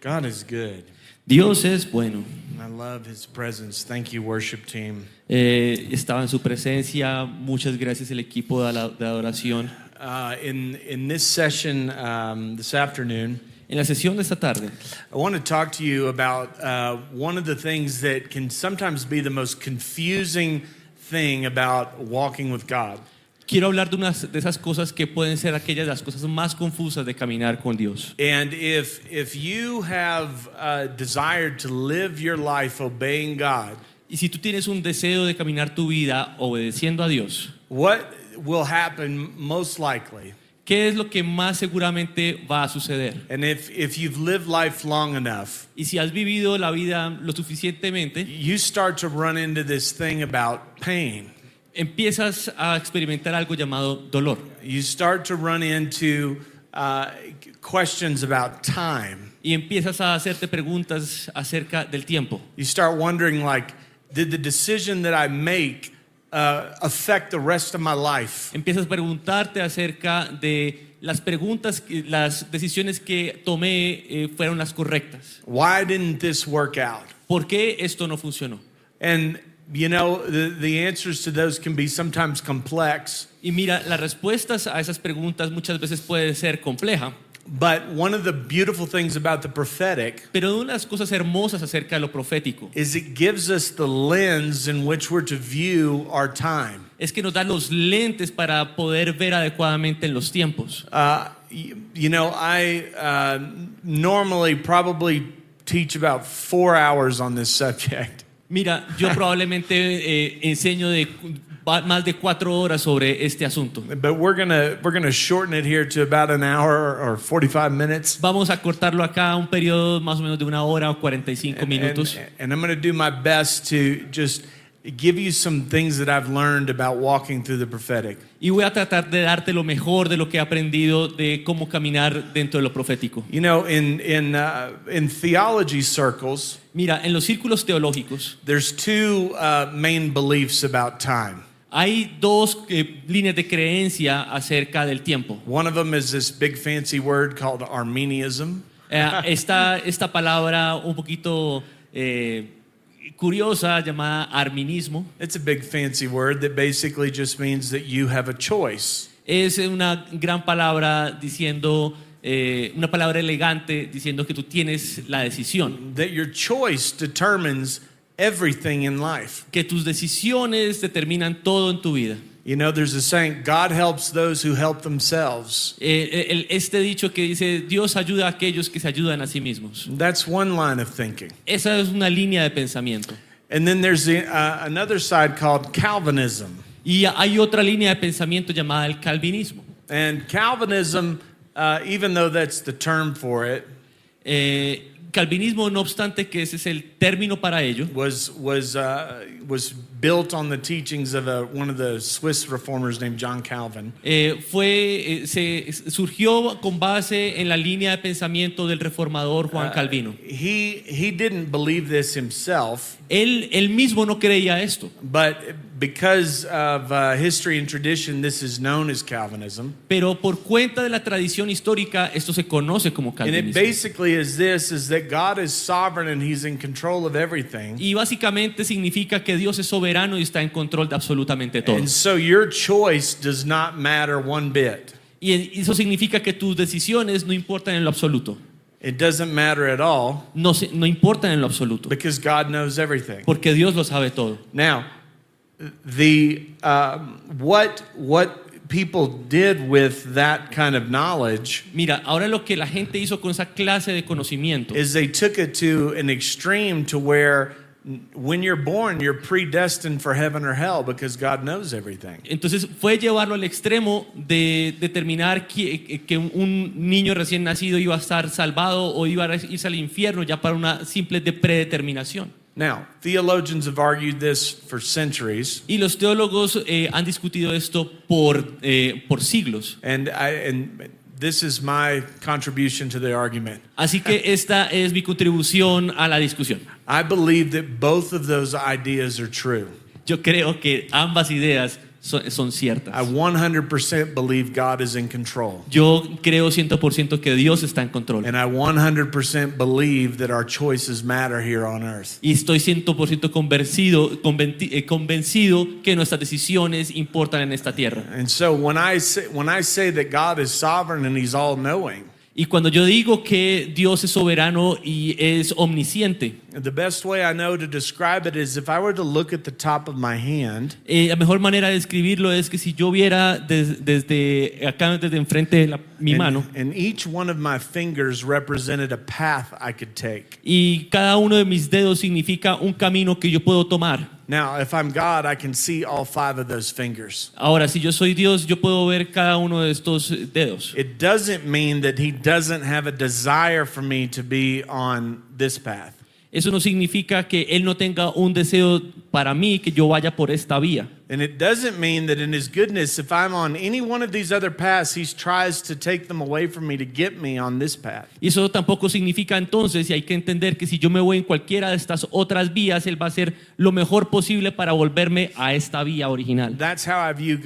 God is good. Dios es bueno. I love His presence. Thank you, worship team. Estaba en su presencia. Muchas gracias el equipo de adoración. In this session this afternoon, En la sesión de esta tarde, I want to talk to you about one of the things that can sometimes be the most confusing thing about walking with God. quiero hablar de unas de esas cosas que pueden ser aquellas de las cosas más confusas de caminar con Dios. And if you have desired to live your life obeying God, Y si tú tienes un deseo de caminar tu vida obedeciendo a Dios, what will happen most likely? ¿qué es lo que más seguramente va a suceder? And if you've lived life long enough, Y si has vivido la vida lo suficientemente, you start to run into this thing about pain. empiezas a experimentar algo llamado dolor. You start to run into questions about time. Y empiezas a hacerte preguntas acerca del tiempo. You start wondering, like, did the decision that I make affect the rest of my life? Empiezas a preguntarte acerca de las decisiones que tomé fueron las correctas. Why didn't this work out? ¿Por qué esto no funcionó? And you know, the answers to those can be sometimes complex. Y mira, las respuestas a esas preguntas muchas veces puede ser compleja. But one of the beautiful things about the prophetic Pero una de las cosas hermosas acerca de lo profético is it gives us the lens in which we're to view our time. es que nos da los lentes para poder ver adecuadamente en los tiempos. You know, I normally probably teach about 4 hours on this subject. Mira, yo probablemente enseño de más de 4 horas sobre este asunto. But we're gonna shorten it here to about an hour or 45 minutes. Vamos a cortarlo acá a un periodo más o menos de 1 hora o 45 minutos. And I'm going to do my best to just give you some things that I've learned about walking through the prophetic. Y voy a tratar de darte lo mejor de lo que he aprendido de cómo caminar dentro de lo profético. You know, in theology circles, Mira, en los círculos teológicos there's two main beliefs about time. hay dos líneas de creencia acerca del tiempo. One of them is this big fancy word called Arminianism. Esta palabra un poquito curiosa llamada arminismo It's a big fancy word that basically just means that you have a choice. es una gran palabra diciendo una palabra elegante diciendo que tú tienes la decisión, That your choice determines everything in life. que tus decisiones determinan todo en tu vida. You know, there's a saying, God helps those who help themselves. Este dicho que dice Dios ayuda a aquellos que se ayudan a sí mismos. That's one line of thinking. Esa es una línea de pensamiento. And then there's another side called Calvinism. Y hay otra línea de pensamiento llamada el calvinismo. And Calvinism, even though that's the term for it, Calvinismo, no obstante que ese es el término para ello, was built on the teachings of one of the Swiss reformers named John Calvin. surgió con base en la línea de pensamiento del reformador Juan Calvino. He didn't believe this himself, Él mismo no creía esto, but because of history and tradition, this is known as Calvinism. pero por cuenta de la tradición histórica esto se conoce como And it calvinismo. basically is that God is sovereign and He's in control of everything. Y básicamente significa que Dios es soberano y está en control de absolutamente todo. And so your choice does not matter one bit. Y eso significa que tus decisiones no importan en lo absoluto. It doesn't matter at all No importan en lo absoluto, because God knows everything. porque Dios lo sabe todo. Now, what people did with that kind of knowledge Mira, ahora lo que la gente hizo con esa clase de conocimiento is they took it to an extreme to where when you're born, you're predestined for heaven or hell because God knows everything. entonces fue llevarlo al extremo de determinar que un niño recién nacido iba a estar salvado o iba a irse al infierno ya para una simple predeterminación. Now, theologians have argued this for centuries. Y los teólogos han discutido esto por siglos. And this is my contribution to the argument. Así que esta es mi contribución a la discusión. I believe that both of those ideas are true. Yo creo que ambas ideas son I ciertas. 100% believe God is in control. Yo creo 100% que Dios está en control. And I 100% believe that our choices matter here on earth. Y estoy 100% convencido que nuestras decisiones importan en esta tierra. And so when I say that God is sovereign and he's all knowing, Y cuando yo digo que Dios es soberano y es omnisciente, the best way I know to describe it is if I were to look at the top of my hand, la mejor manera de describirlo es que si yo viera desde acá, desde enfrente de mi mano, and each one of my fingers represented a path I could take. y cada uno de mis dedos significa un camino que yo puedo tomar. Now, if I'm God, I can see all 5 of those fingers. Ahora, si yo soy Dios, yo puedo ver cada uno de estos dedos. It doesn't mean that he doesn't have a desire for me to be on this path. Eso no significa que Él no tenga un deseo para mí que yo vaya por esta vía. And it doesn't mean that in his goodness, if I'm on any one of these other paths, he tries to take them away from me to get me on this path. Y eso tampoco significa entonces, y hay que entender que si yo me voy en cualquiera de estas otras vías, Él va a hacer lo mejor posible para volverme a esta vía original. That's how I view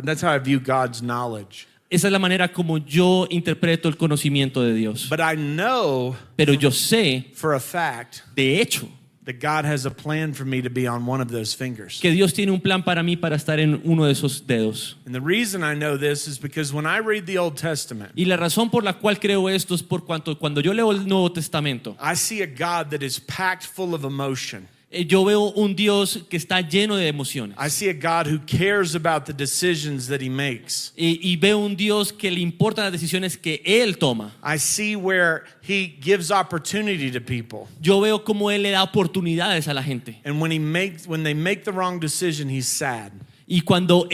that's how I view God's knowledge. Esa es la manera como yo interpreto el conocimiento de Dios. But I know Pero yo sé, for a fact de hecho, that God has a plan for me to be on one of those fingers. que Dios tiene un plan para mí para estar en uno de esos dedos. And the reason I know this is because when I read the Old Testament, Y la razón por la cual creo esto es por cuando yo leo el Nuevo Testamento, I see a God that is packed full of emotion. yo veo un Dios que está lleno de emociones. I see a God who cares about the decisions that he makes. Y veo un Dios que le importan las decisiones que Él toma. I see where he gives opportunity to people. Yo veo cómo Él le da oportunidades a la gente. And when they make the wrong decision, he's sad. Y cuando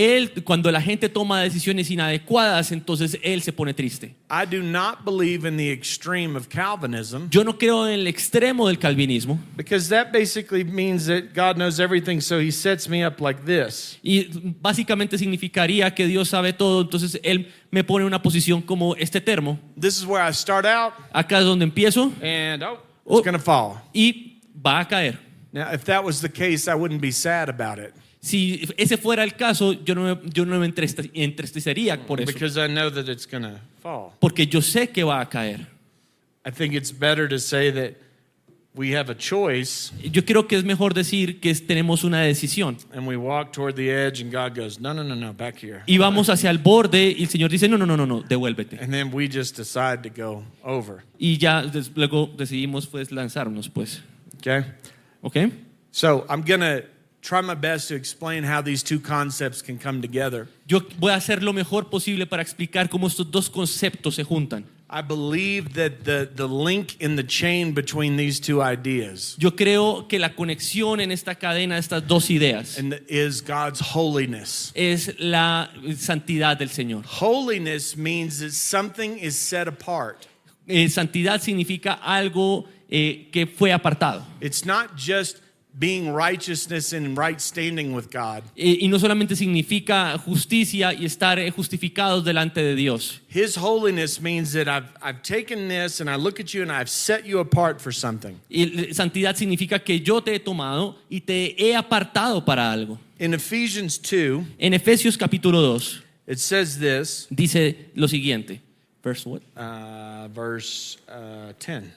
la gente toma decisiones inadecuadas, entonces Él se pone triste. I do not believe in the extreme of Calvinism, Yo no creo en el extremo del calvinismo. because that basically means that God knows everything, so he sets me up like this. Y básicamente significaría que Dios sabe todo, entonces Él me pone en una posición como este termo. This is where I start out, Acá es donde empiezo and it's Oh. going to fall. y va a caer. Now, if that was the case, I wouldn't be sad about it, Si ese fuera el caso, yo no me entristecería por eso. because I know that it's going to fall. Porque yo sé que va a caer. I think it's better to say that we have a choice Yo creo que es mejor decir que tenemos una decisión. and we walk toward the edge and God goes, no, back here. Y vamos hacia el borde y el Señor dice, no, devuélvete. And then we just decide to go over. Y ya luego decidimos pues lanzarnos pues. Okay? ¿Ok? So I'm going to try my best to explain how these two concepts can come together. Yo voy a hacer lo mejor posible para explicar cómo estos dos conceptos se juntan. I believe that the link in the chain between these two ideas Yo creo que la conexión en esta cadena de estas dos ideas is God's holiness. es la santidad del Señor. Holiness means that something is set apart. Santidad significa algo que fue apartado. It's not just being righteousness and right standing with God. Y no solamente significa justicia y estar justificados delante de Dios. His holiness means that I've taken this and I look at you and I've set you apart for something. Y santidad significa que yo te he tomado y te he apartado para algo. In Ephesians 2, En Efesios capítulo 2 it says this, dice lo siguiente. Verse what? verse 10.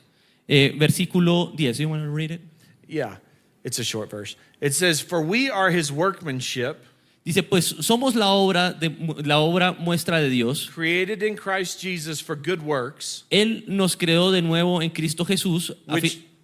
Versículo 10. You want to read it? Yeah, it's a short verse. It says, "For we are his workmanship, Dice, pues somos la obra muestra de Dios. created in Christ Jesus for good works, Él nos creó de nuevo en Cristo Jesús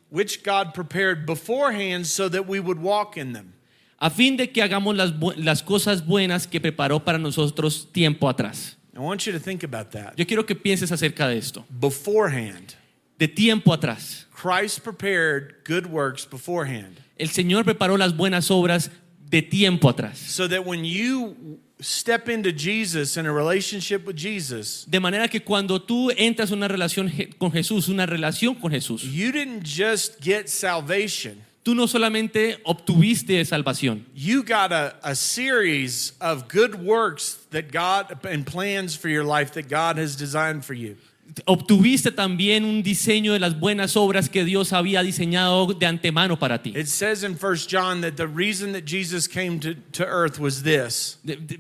which God prepared beforehand so that we would walk in them." a fin de que hagamos las cosas buenas que preparó para nosotros tiempo atrás. I want you to think about that. Yo quiero que pienses acerca de esto. Beforehand. De tiempo atrás. Christ prepared good works beforehand. El Señor preparó las buenas obras de tiempo atrás. So that when you step into Jesus in a relationship with Jesus, De manera que cuando tú entras en una relación con Jesús, you didn't just get salvation. tú no solamente obtuviste salvación, You got a series of good works that God and plans for your life that God has designed for you. obtuviste también un diseño de las buenas obras que Dios había diseñado de antemano para ti. It says in 1 John that the reason that Jesus came to earth was this.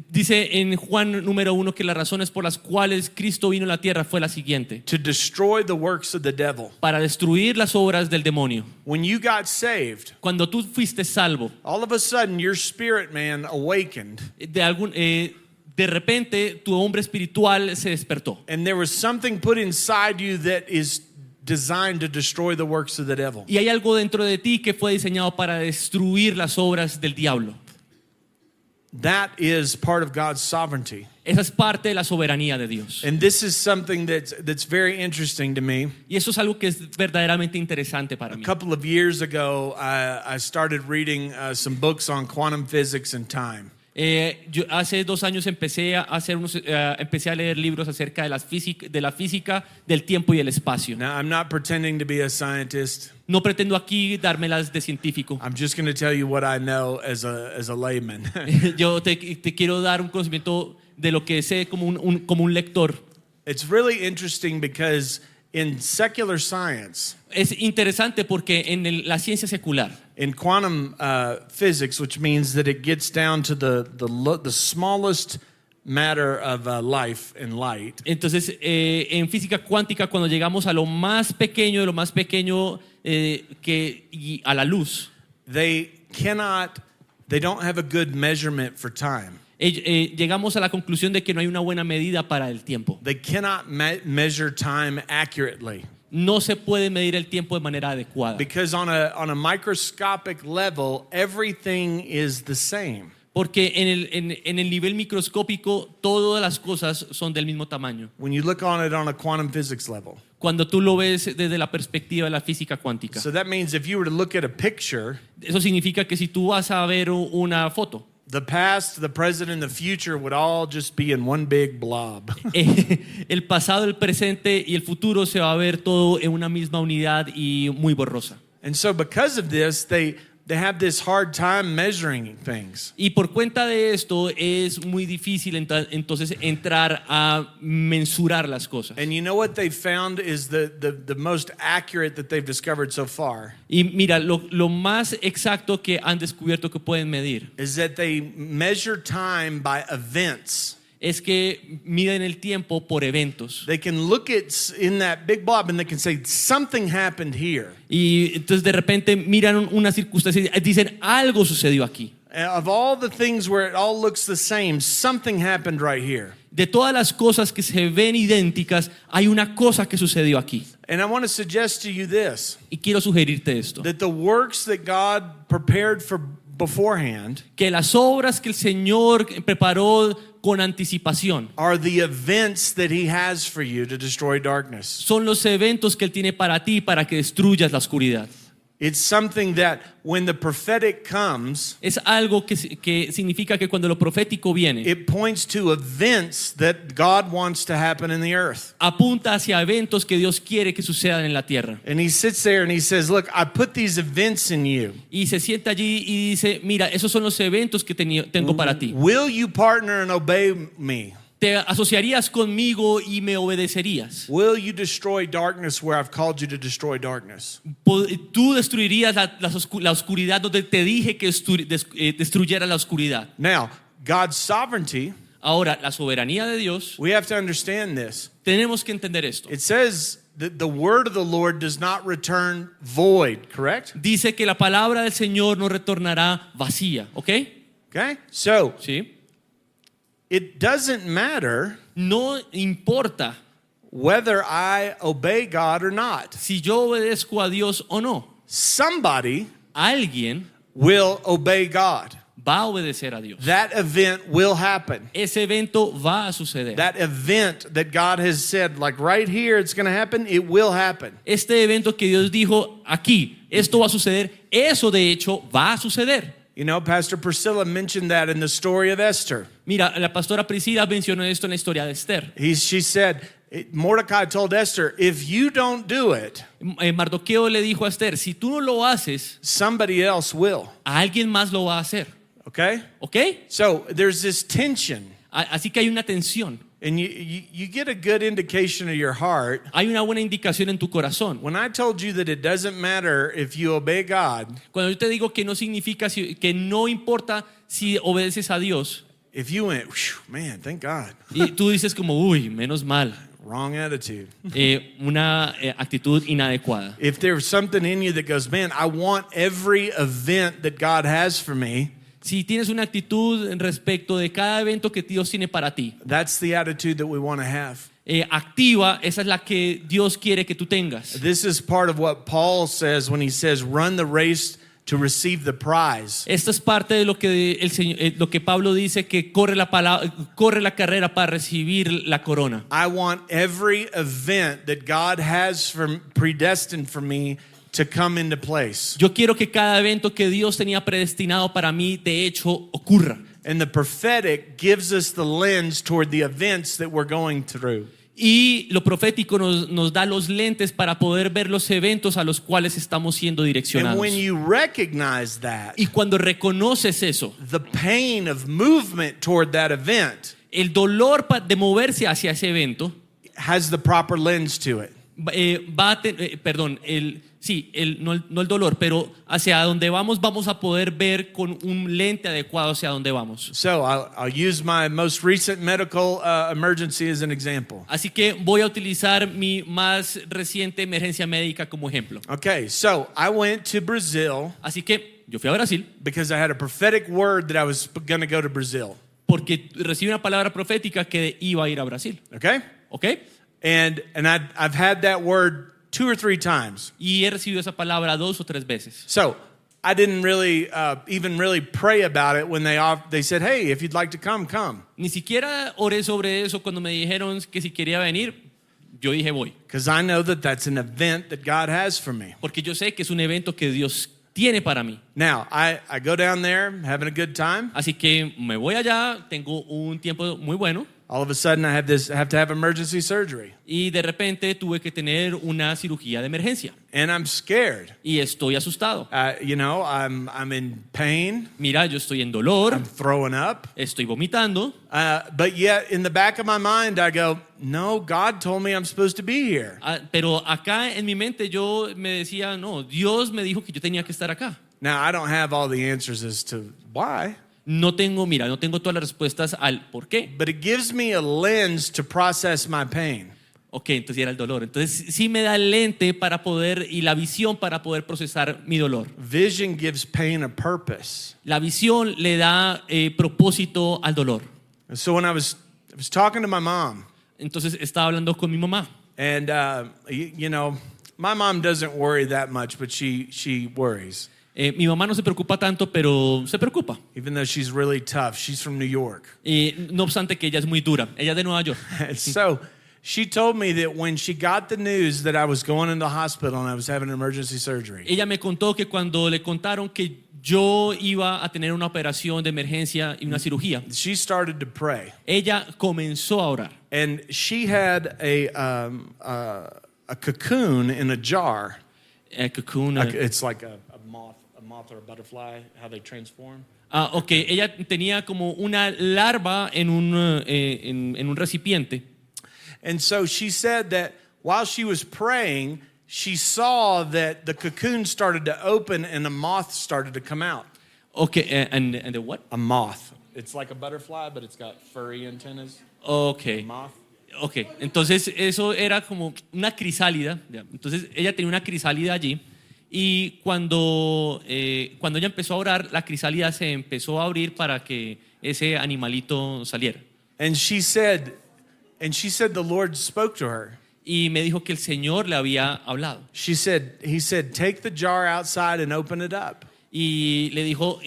Dice en Juan número 1 que las razones por las cuales Cristo vino a la tierra fue la siguiente: To destroy the works of the devil. para destruir las obras del demonio. When you got saved, Cuando tú fuiste salvo, all of a sudden your spirit man awakened, de repente tu hombre espiritual se despertó. and there was something put inside you that is designed to destroy the works of the devil. Y hay algo dentro de ti que fue diseñado para destruir las obras del diablo. That is part of God's sovereignty. Esa es parte de la soberanía de Dios. And this is something that's very interesting to me. Y eso es algo que es verdaderamente interesante para A mí. couple of years ago, I started reading some books on quantum physics and time. Yo hace 2 años empecé a leer libros acerca de la física del tiempo y el espacio. Now, I'm not pretending to be a scientist. No pretendo aquí dármelas de científico. I'm just going to tell you what I know as a layman. Yo te quiero dar un conocimiento de lo que sé como un lector. It's really interesting because in secular science, Es interesante porque en la ciencia secular, in quantum physics, which means that it gets down to the smallest matter of life and light, entonces en física cuántica, cuando llegamos a lo más pequeño de lo más pequeño y a la luz, they don't have a good measurement for time. llegamos a la conclusión de que no hay una buena medida para el tiempo. They cannot measure time accurately No se puede medir el tiempo de manera adecuada. because on a microscopic level, everything is the same. Porque en el nivel microscópico todas las cosas son del mismo tamaño. When you look on it on a quantum physics level. Cuando tú lo ves desde la perspectiva de la física cuántica. So that means if you were to look at a picture, Eso significa que si tú vas a ver una foto, the past, the present, and the future would all just be in one big blob. el pasado, el presente y el futuro se va a ver todo en una misma unidad y muy borrosa. And so because of this, they have this hard time measuring things. Y por cuenta de esto es muy difícil entonces entrar a mensurar las cosas. And you know what they found is the most accurate that they've discovered so far Y mira, lo más exacto que han descubierto que pueden medir is that they measure time by events. es que miden el tiempo por eventos. They can look at in that big blob and they can say something happened here. Y entonces de repente miran una circunstancia y dicen algo sucedió aquí. Of all the things where it all looks the same, something happened right here. De todas las cosas que se ven idénticas, hay una cosa que sucedió aquí. And I want to suggest to you this, Y quiero sugerirte esto. that the works that God prepared for beforehand Que las obras que el Señor preparó con anticipación are the events that he has for you to destroy darkness. son los eventos que Él tiene para ti para que destruyas la oscuridad. It's something that when the prophetic comes, Es algo que significa que cuando lo profético viene, it points to events that God wants to happen in the earth. apunta hacia eventos que Dios quiere que sucedan en la tierra. And he sits there and he says, look, I put these events in you. Y se sienta allí y dice, mira, esos son los eventos que tengo para ti. Will you partner and obey me? ¿Te asociarías conmigo y me obedecerías? Will you destroy darkness where I've called you to destroy darkness? ¿Tú destruirías la oscuridad donde te dije que destruyera la oscuridad? Now, God's sovereignty, Ahora, la soberanía de Dios, we have to understand this. tenemos que entender esto. It says that the word of the Lord does not return void, correct? Dice que la palabra del Señor no retornará vacía, ¿ok? Okay? So, ¿Sí? it doesn't matter No importa whether I obey God or not. si yo obedezco a Dios o no. Somebody Alguien will obey God. va a obedecer a Dios. That event will happen. Ese evento va a suceder. That event that God has said, like right here, it's going to happen, it will happen. Este evento que Dios dijo aquí, esto va a suceder, eso de hecho va a suceder. You know, Pastor Priscilla mentioned that in the story of Esther. Mira, la pastora Priscila mencionó esto en la historia de Esther. She said, Mordecai told Esther, if you don't do it, Mardoqueo le dijo a Esther, si tú no lo haces, somebody else will. alguien más lo va a hacer. Okay? ¿Ok? So there's this tension. Así que hay una tensión. And you get a good indication of your heart. Hay una buena indicación en tu corazón. When I told you that it doesn't matter if you obey God, Cuando yo te digo que no significa, que no importa si obedeces a Dios, if you went, "Whew, man, thank God," y tú dices como, uy, menos mal, wrong attitude. una actitud inadecuada. If there's something in you that goes, man, I want every event that God has for me, Si tienes una actitud respecto de cada evento que Dios tiene para ti, that's the attitude that we want to have. Activa, esa es la que Dios quiere que tú tengas. This is part of what Paul says when he says, run the race to receive the prize. Esta es parte de lo que lo que Pablo dice, que corre la carrera para recibir la corona. I want every event that God has predestined for me to come into place. Yo quiero que cada evento que Dios tenía predestinado para mí, de hecho, ocurra. And the prophetic gives us the lens toward the events that we're going through. Y lo profético nos da los lentes para poder ver los eventos a los cuales estamos siendo And direccionados. when you recognize that, Y cuando reconoces eso, the pain of movement toward that event el dolor de moverse hacia ese evento has the proper lens to it. va a no el dolor, pero hacia donde vamos a poder ver con un lente adecuado hacia donde vamos. So I'll use my most recent medical emergency as an example. Así que voy a utilizar mi más reciente emergencia médica como ejemplo. Okay, so I went to Brazil Así que yo fui a Brasil because I had a prophetic word that I was going to go to Brazil. porque recibí una palabra profética que iba a ir a Brasil. Okay? ¿Ok? And I've had that word 2 or 3 times. Y he recibido esa palabra 2 o 3 veces. So I didn't really even really pray about it when they said, hey, if you'd like to come, come. Ni siquiera oré sobre eso cuando me dijeron que si quería venir. Yo dije voy. Because I know that that's an event that God has for me. Porque yo sé que es un evento que Dios tiene para mí. Now, I go down there having a good time. Así que me voy allá, tengo un tiempo muy bueno. All of a sudden, I have to have emergency surgery. Y de repente tuve que tener una cirugía de emergencia. And I'm scared. Y estoy asustado. I'm in pain. Mira, yo estoy en dolor, I'm throwing up. estoy vomitando. But yet, in the back of my mind, I go, no, God told me I'm supposed to be here. Pero acá en mi mente yo me decía, no, Dios me dijo que yo tenía que estar acá. Now, I don't have all the answers as to why. No tengo todas las respuestas al por qué. But it gives me a lens to process my pain. Ok, entonces era el dolor. Entonces sí me da el lente para poder y la visión para poder procesar mi dolor. Vision gives pain a purpose. La visión le da propósito al dolor. And so when I was talking to my mom, Entonces estaba hablando con mi mamá. and my mom doesn't worry that much, but she worries. Mi mamá no se preocupa tanto, pero se preocupa. Even though she's really tough, she's from New York. No obstante que ella es muy dura. Ella es de Nueva York. And so she told me that when she got the news that I was going into the hospital and I was having emergency surgery, Ella me contó que cuando le contaron que yo iba a tener una operación de emergencia y una cirugía, she started to pray. ella comenzó a orar. And she had a cocoon in a jar. Cocoon, It's like a moth or a butterfly, how they transform. ok, ella tenía como una larva en un recipiente. And so she said that while she was praying, she saw that the cocoon started to open and a moth started to come out. Okay, and the what? A moth. It's like a butterfly, but it's got furry antennas. Okay. Moth. Okay, entonces eso era como una crisálida. Ya. Entonces ella tenía una crisálida allí y cuando ella empezó a orar, la crisálida se empezó a abrir para que ese animalito saliera. And she said the Lord spoke to her. Y me dijo que el Señor le había hablado. He said, take the jar outside and open it up. Y le dijo,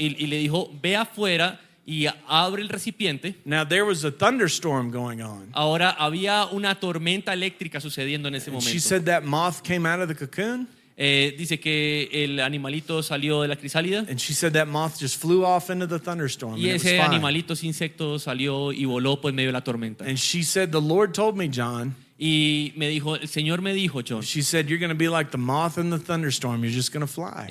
ve afuera y abre el recipiente. Now there was a thunderstorm going on. Ahora había una tormenta eléctrica sucediendo en ese And momento. she said that moth came out of the cocoon. Dice que el animalito salió de la crisálida And she said that moth just flew off into the thunderstorm. y And it was ese fine. animalito, ese insecto salió y voló por medio de la tormenta. And she said, the Lord told me, John. Y me dijo, el Señor me dijo, John, She said, you're going to be like the moth in the thunderstorm. You're just going to fly.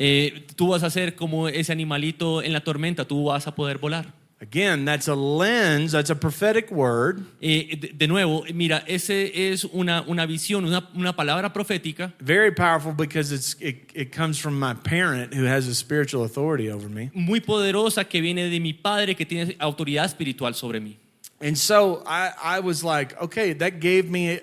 tú vas a ser como ese animalito en la tormenta, tú vas a poder volar. Again, that's a lens, that's a prophetic word. De nuevo, mira, ese es una visión, una palabra profética. Very powerful because it comes from my parent who has a spiritual authority over me. Muy poderosa que viene de mi padre que tiene autoridad espiritual sobre mí. And so I was like, okay, that gave me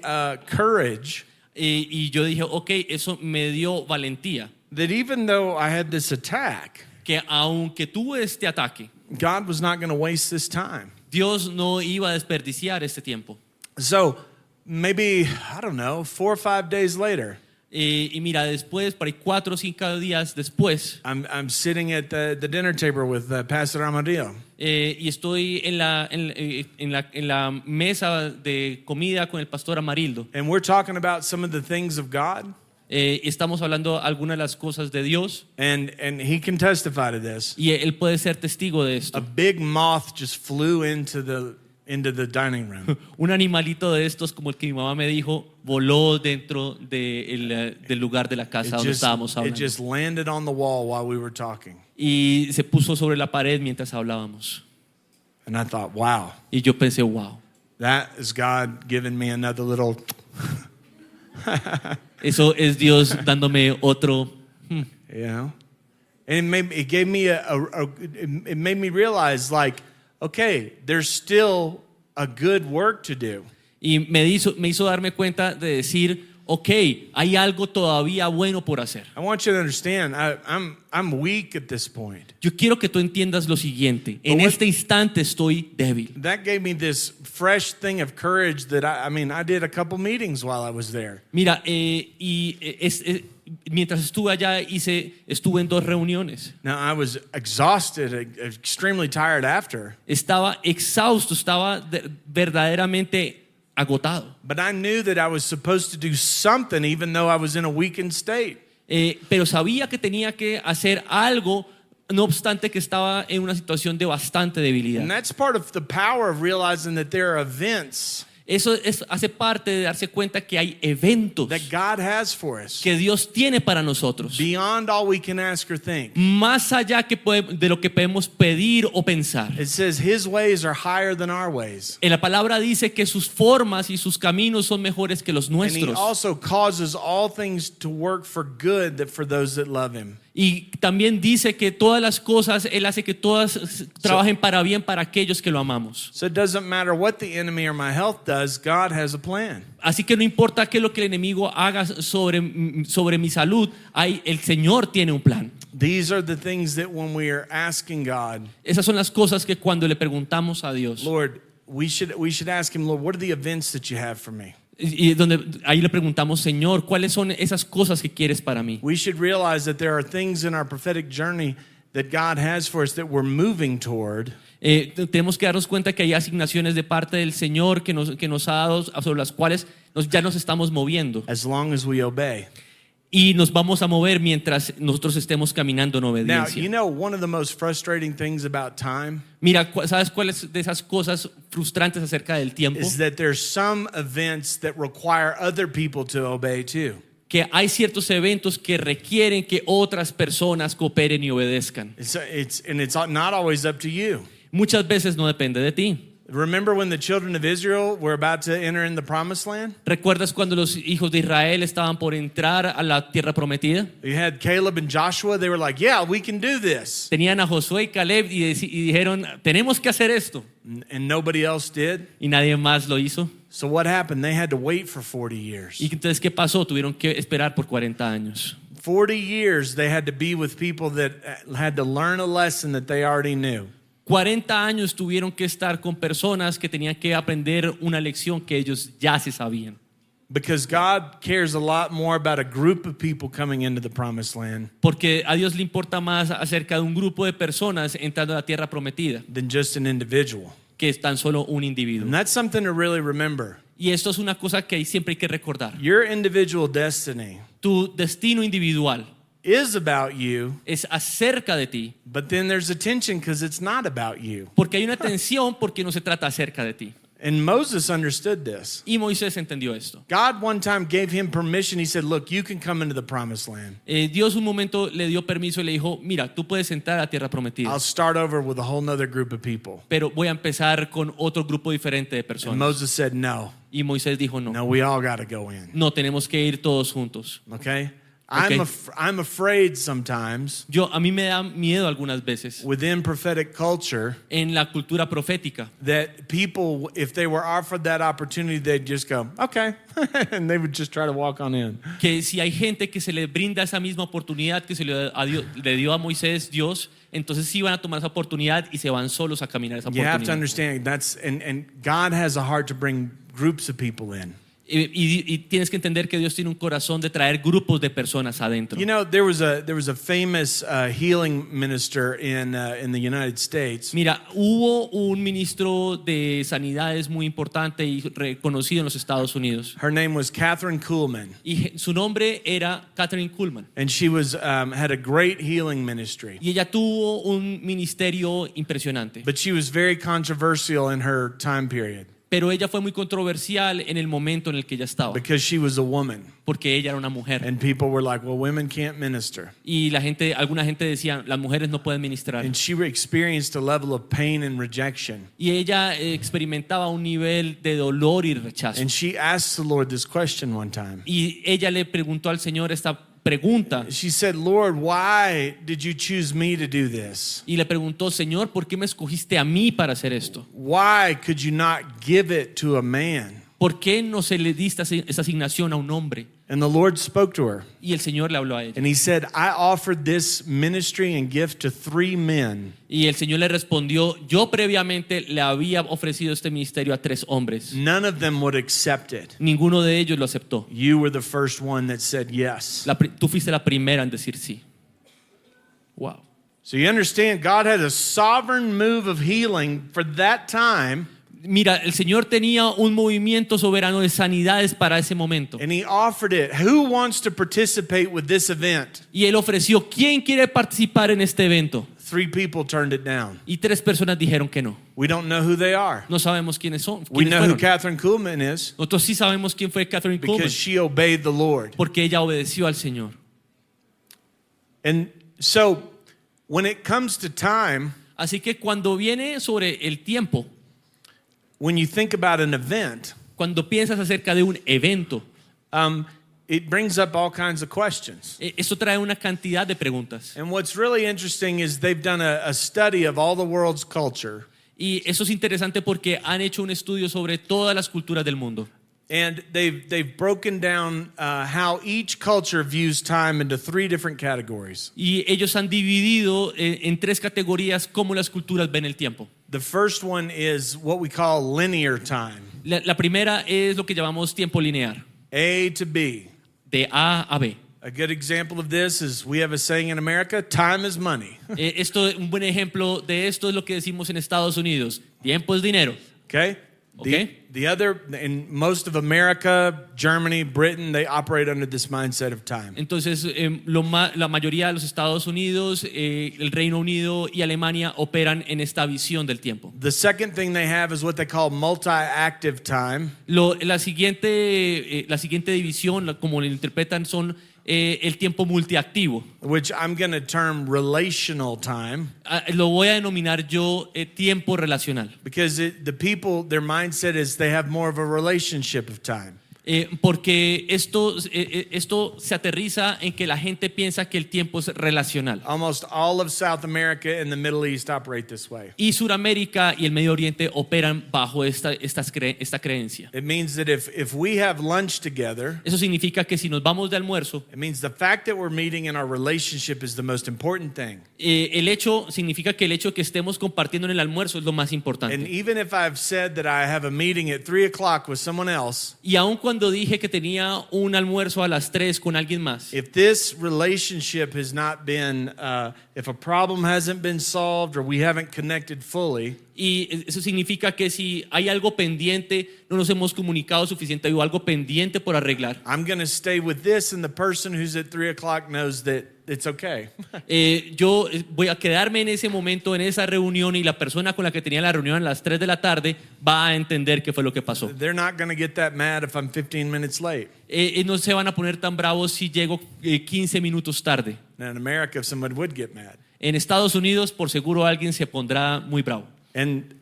courage Y yo dije, ok, eso me dio valentía. that even though I had this attack, Que aunque tuve este ataque, God was not going to waste this time. Dios no iba a desperdiciar este tiempo. So maybe, I don't know, 4 or 5 days later, Y mira, después, para 4 o 5 días después, I'm sitting at the dinner table with Pastor Amarillo. y estoy en la mesa de comida con el pastor Amarildo. And we're talking about some of the things of God. Estamos hablando algunas de las cosas de Dios And he can testify to this. y él puede ser testigo de A esto. big moth just flew into the dining room. Un animalito de estos, como el que mi mamá me dijo, voló dentro del lugar de la casa donde estábamos It hablando. just landed on the wall while we were talking. Y se puso sobre la pared mientras hablábamos. And I thought, wow, Y yo pensé, wow, that is God giving me another little. eso es Dios dándome otro. You know, and it gave me it made me realize, like, okay, there's still a good work to do. Y me hizo darme cuenta de decir, ok, hay algo todavía bueno por hacer. I want you to understand, I'm weak at this point. Yo quiero que tú entiendas lo siguiente. En este instante estoy débil. That gave me this fresh thing of courage that I did a couple meetings while I was there. Mira, mientras estuve allá estuve en 2 reuniones. Now I was exhausted, extremely tired after, Estaba exhausto, estaba verdaderamente agotado. but I knew that I was supposed to do something even though I was in a weakened state. Pero sabía que tenía que hacer algo, no obstante que estaba en una situación de bastante debilidad. And that's part of the power of realizing that there are events Eso hace parte de darse cuenta que hay eventos that God has for us que Dios tiene para nosotros, beyond all we can ask or think. más allá de lo que podemos pedir o pensar. It says his ways are higher than our ways. En la palabra dice que sus formas y sus caminos son mejores que los And he nuestros. also causes all things to work for good for those that love him. Y también dice que todas las cosas, Él hace que todas trabajen para bien para aquellos que lo amamos. So it doesn't matter what the enemy or my health does, God has a plan. Así que no importa qué es lo que el enemigo haga sobre mi salud, el Señor tiene un plan. These are the things that when we are asking God, Esas son las cosas que cuando le preguntamos a Dios, Lord, we should ask him, Lord, what are the events that you have for me? y donde ahí le preguntamos, Señor, ¿cuáles son esas cosas que quieres para mí? We should realize that there are things in our prophetic journey that God has for us that we're moving toward. Tenemos que darnos cuenta que hay asignaciones de parte del Señor que nos ha dado, sobre las cuales ya nos estamos moviendo. As long as we obey. Y nos vamos a mover mientras nosotros estemos caminando en Now, obediencia. you know, one of the most frustrating things about time Mira, ¿sabes cuáles de esas cosas frustrantes acerca del tiempo? is that there's some events that require other people to obey too. Que hay ciertos eventos que requieren que otras personas cooperen y obedezcan. It's not always up to you. Muchas veces no depende de ti. Remember when the children of Israel were about to enter in the promised land? ¿Recuerdas cuando los hijos de Israel estaban por entrar a la tierra prometida? You had Caleb and Joshua, they were like, yeah, we can do this. Tenían a Josué y Caleb y dijeron, tenemos que hacer esto. And nobody else did. Y nadie más lo hizo. So what happened? They had to wait for 40 years. ¿Y entonces qué pasó? Tuvieron que esperar por 40 años. 40 years they had to be with people that had to learn a lesson that they already knew. 40 años tuvieron que estar con personas que tenían que aprender una lección que ellos ya se sabían. Because God cares a lot more about a group of people coming into the promised land Porque a Dios le importa más acerca de un grupo de personas entrando a la tierra prometida than just an individual. que es tan solo un individuo. And that's something to really remember. Y esto es una cosa que siempre hay que recordar. Your individual destiny Tu destino individual is about you, es acerca de ti, but then there's a tension because it's not about you. porque hay una tensión porque no se trata acerca de ti. And Moses understood this. Y Moisés entendió esto. God one time gave him permission. He said, look, you can come into the promised land. Dios un momento le dio permiso y le dijo, mira, tú puedes entrar a tierra prometida, I'll start over with a whole nother group of people. pero voy a empezar con otro grupo diferente de And personas. Moses said, no, Y Moisés dijo, no, we all got to go in. no, tenemos que ir todos juntos. Okay? Okay. I'm afraid sometimes A mí me da miedo algunas veces within prophetic culture en la cultura profética that people, if they were offered that opportunity, they'd just go, okay. And they would just try to walk on in. que si hay gente que se le brinda esa misma oportunidad que le dio a Moisés Dios, entonces sí van a tomar esa oportunidad y se van solos a caminar esa You have to oportunidad. understand and God has a heart to bring groups of people in. Y tienes que entender que Dios tiene un corazón de traer grupos de personas adentro. You know, there was a famous healing minister in the United States. Mira, hubo un ministro de sanidades muy importante y reconocido en los Estados Unidos. Her name was Catherine Kuhlman, Y su nombre era Catherine Kuhlman. and she was had a great healing ministry. Y ella tuvo un ministerio impresionante. But she was very controversial in her time period Pero ella fue muy controversial en el momento en el que ella estaba, because she was a woman, porque ella era una mujer. and people were like, "Well, women can't minister." Y alguna gente decía, las mujeres no pueden ministrar. And she experienced a level of pain and rejection. Y ella experimentaba un nivel de dolor y rechazo. And she asked the Lord this question one time. Y ella le preguntó al Señor esta pregunta. She said, "Lord, why did you choose me to do this? Y le preguntó, Señor, ¿por qué me escogiste a mí para hacer esto? Why could you not give it to a man?" ¿Por qué no se le diste esa asignación a un hombre? And the Lord spoke to her. Y el Señor le habló a ella. And he said, "I offered this ministry and gift to 3 men. Y el Señor le respondió, yo previamente le había ofrecido este ministerio a 3 hombres. None of them would accept it. Ninguno de ellos lo aceptó. You were the first one that said yes." Tú fuiste la primera en decir sí. Wow. So you understand, God had a sovereign move of healing for that time. Mira, el Señor tenía un movimiento soberano de sanidades para ese momento. And he offered it. Who wants to participate with this event? Y Él ofreció, ¿quién quiere participar en este evento? 3 people turned it down. Y 3 personas dijeron que no. We don't know who they are. No sabemos quiénes son. We quiénes know who fueron. Catherine Kuhlman is Nosotros sí sabemos quién fue Catherine Kuhlman, because she obeyed the Lord. porque ella obedeció al Señor. And so when it comes to time, Así que cuando viene sobre el tiempo, when you think about an event, cuando piensas acerca de un evento, it brings up all kinds of questions. esto trae una cantidad de preguntas. And what's really interesting is they've done a study of all the world's culture. Y eso es interesante porque han hecho un estudio sobre todas las culturas del mundo. And they've broken down how each culture views time into 3 different categories. Y ellos han dividido en 3 categorías cómo las culturas ven el tiempo. The first one is what we call linear time, La primera es lo que llamamos tiempo lineal, A to B. de A a B. A good example of this is we have a saying in America, time is money. Un buen ejemplo de esto es lo que decimos en Estados Unidos: tiempo es dinero. Okay? Okay. The other, in most of America, Germany, Britain, they operate under this mindset of time. Entonces, la mayoría de los Estados Unidos, el Reino Unido y Alemania operan en esta visión del tiempo. The second thing they have is what they call multi-active time. La siguiente división, como lo interpretan, son el tiempo multiactivo. Which I'm going to term relational time. Lo voy a denominar yo tiempo relacional. Because the people, their mindset is they have more of a relationship of time. Porque esto se aterriza en que la gente piensa que el tiempo es relacional. Almost all of South America and the Middle East operate this way. Y Suramérica y el Medio Oriente operan bajo esta creencia. It means that if we have lunch together, Eso significa que si nos vamos de almuerzo, it means the fact that we're meeting in our relationship is the most important thing. significa que el hecho de que estemos compartiendo en el almuerzo es lo más And importante. even if I've said that I have a meeting at 3 o'clock with someone else, Y aun cuando dije que tenía un almuerzo a las 3 con alguien más, if this relationship has not been, if a problem hasn't been solved or we haven't connected fully, y eso significa que si hay algo pendiente, no nos hemos comunicado suficiente, hay algo pendiente por arreglar, I'm going to stay with this, and the person who's at 3 o'clock knows that it's okay. Yo voy a quedarme en ese momento, en esa reunión, y la persona con la que tenía la reunión a las 3 de la tarde va a entender qué fue lo que pasó. They're not going to get that mad if I'm 15 minutes late. No se van a poner tan bravos si llego 15 minutos tarde. Now, in America, someone would get mad. En Estados Unidos, por seguro, alguien se pondrá muy bravo. And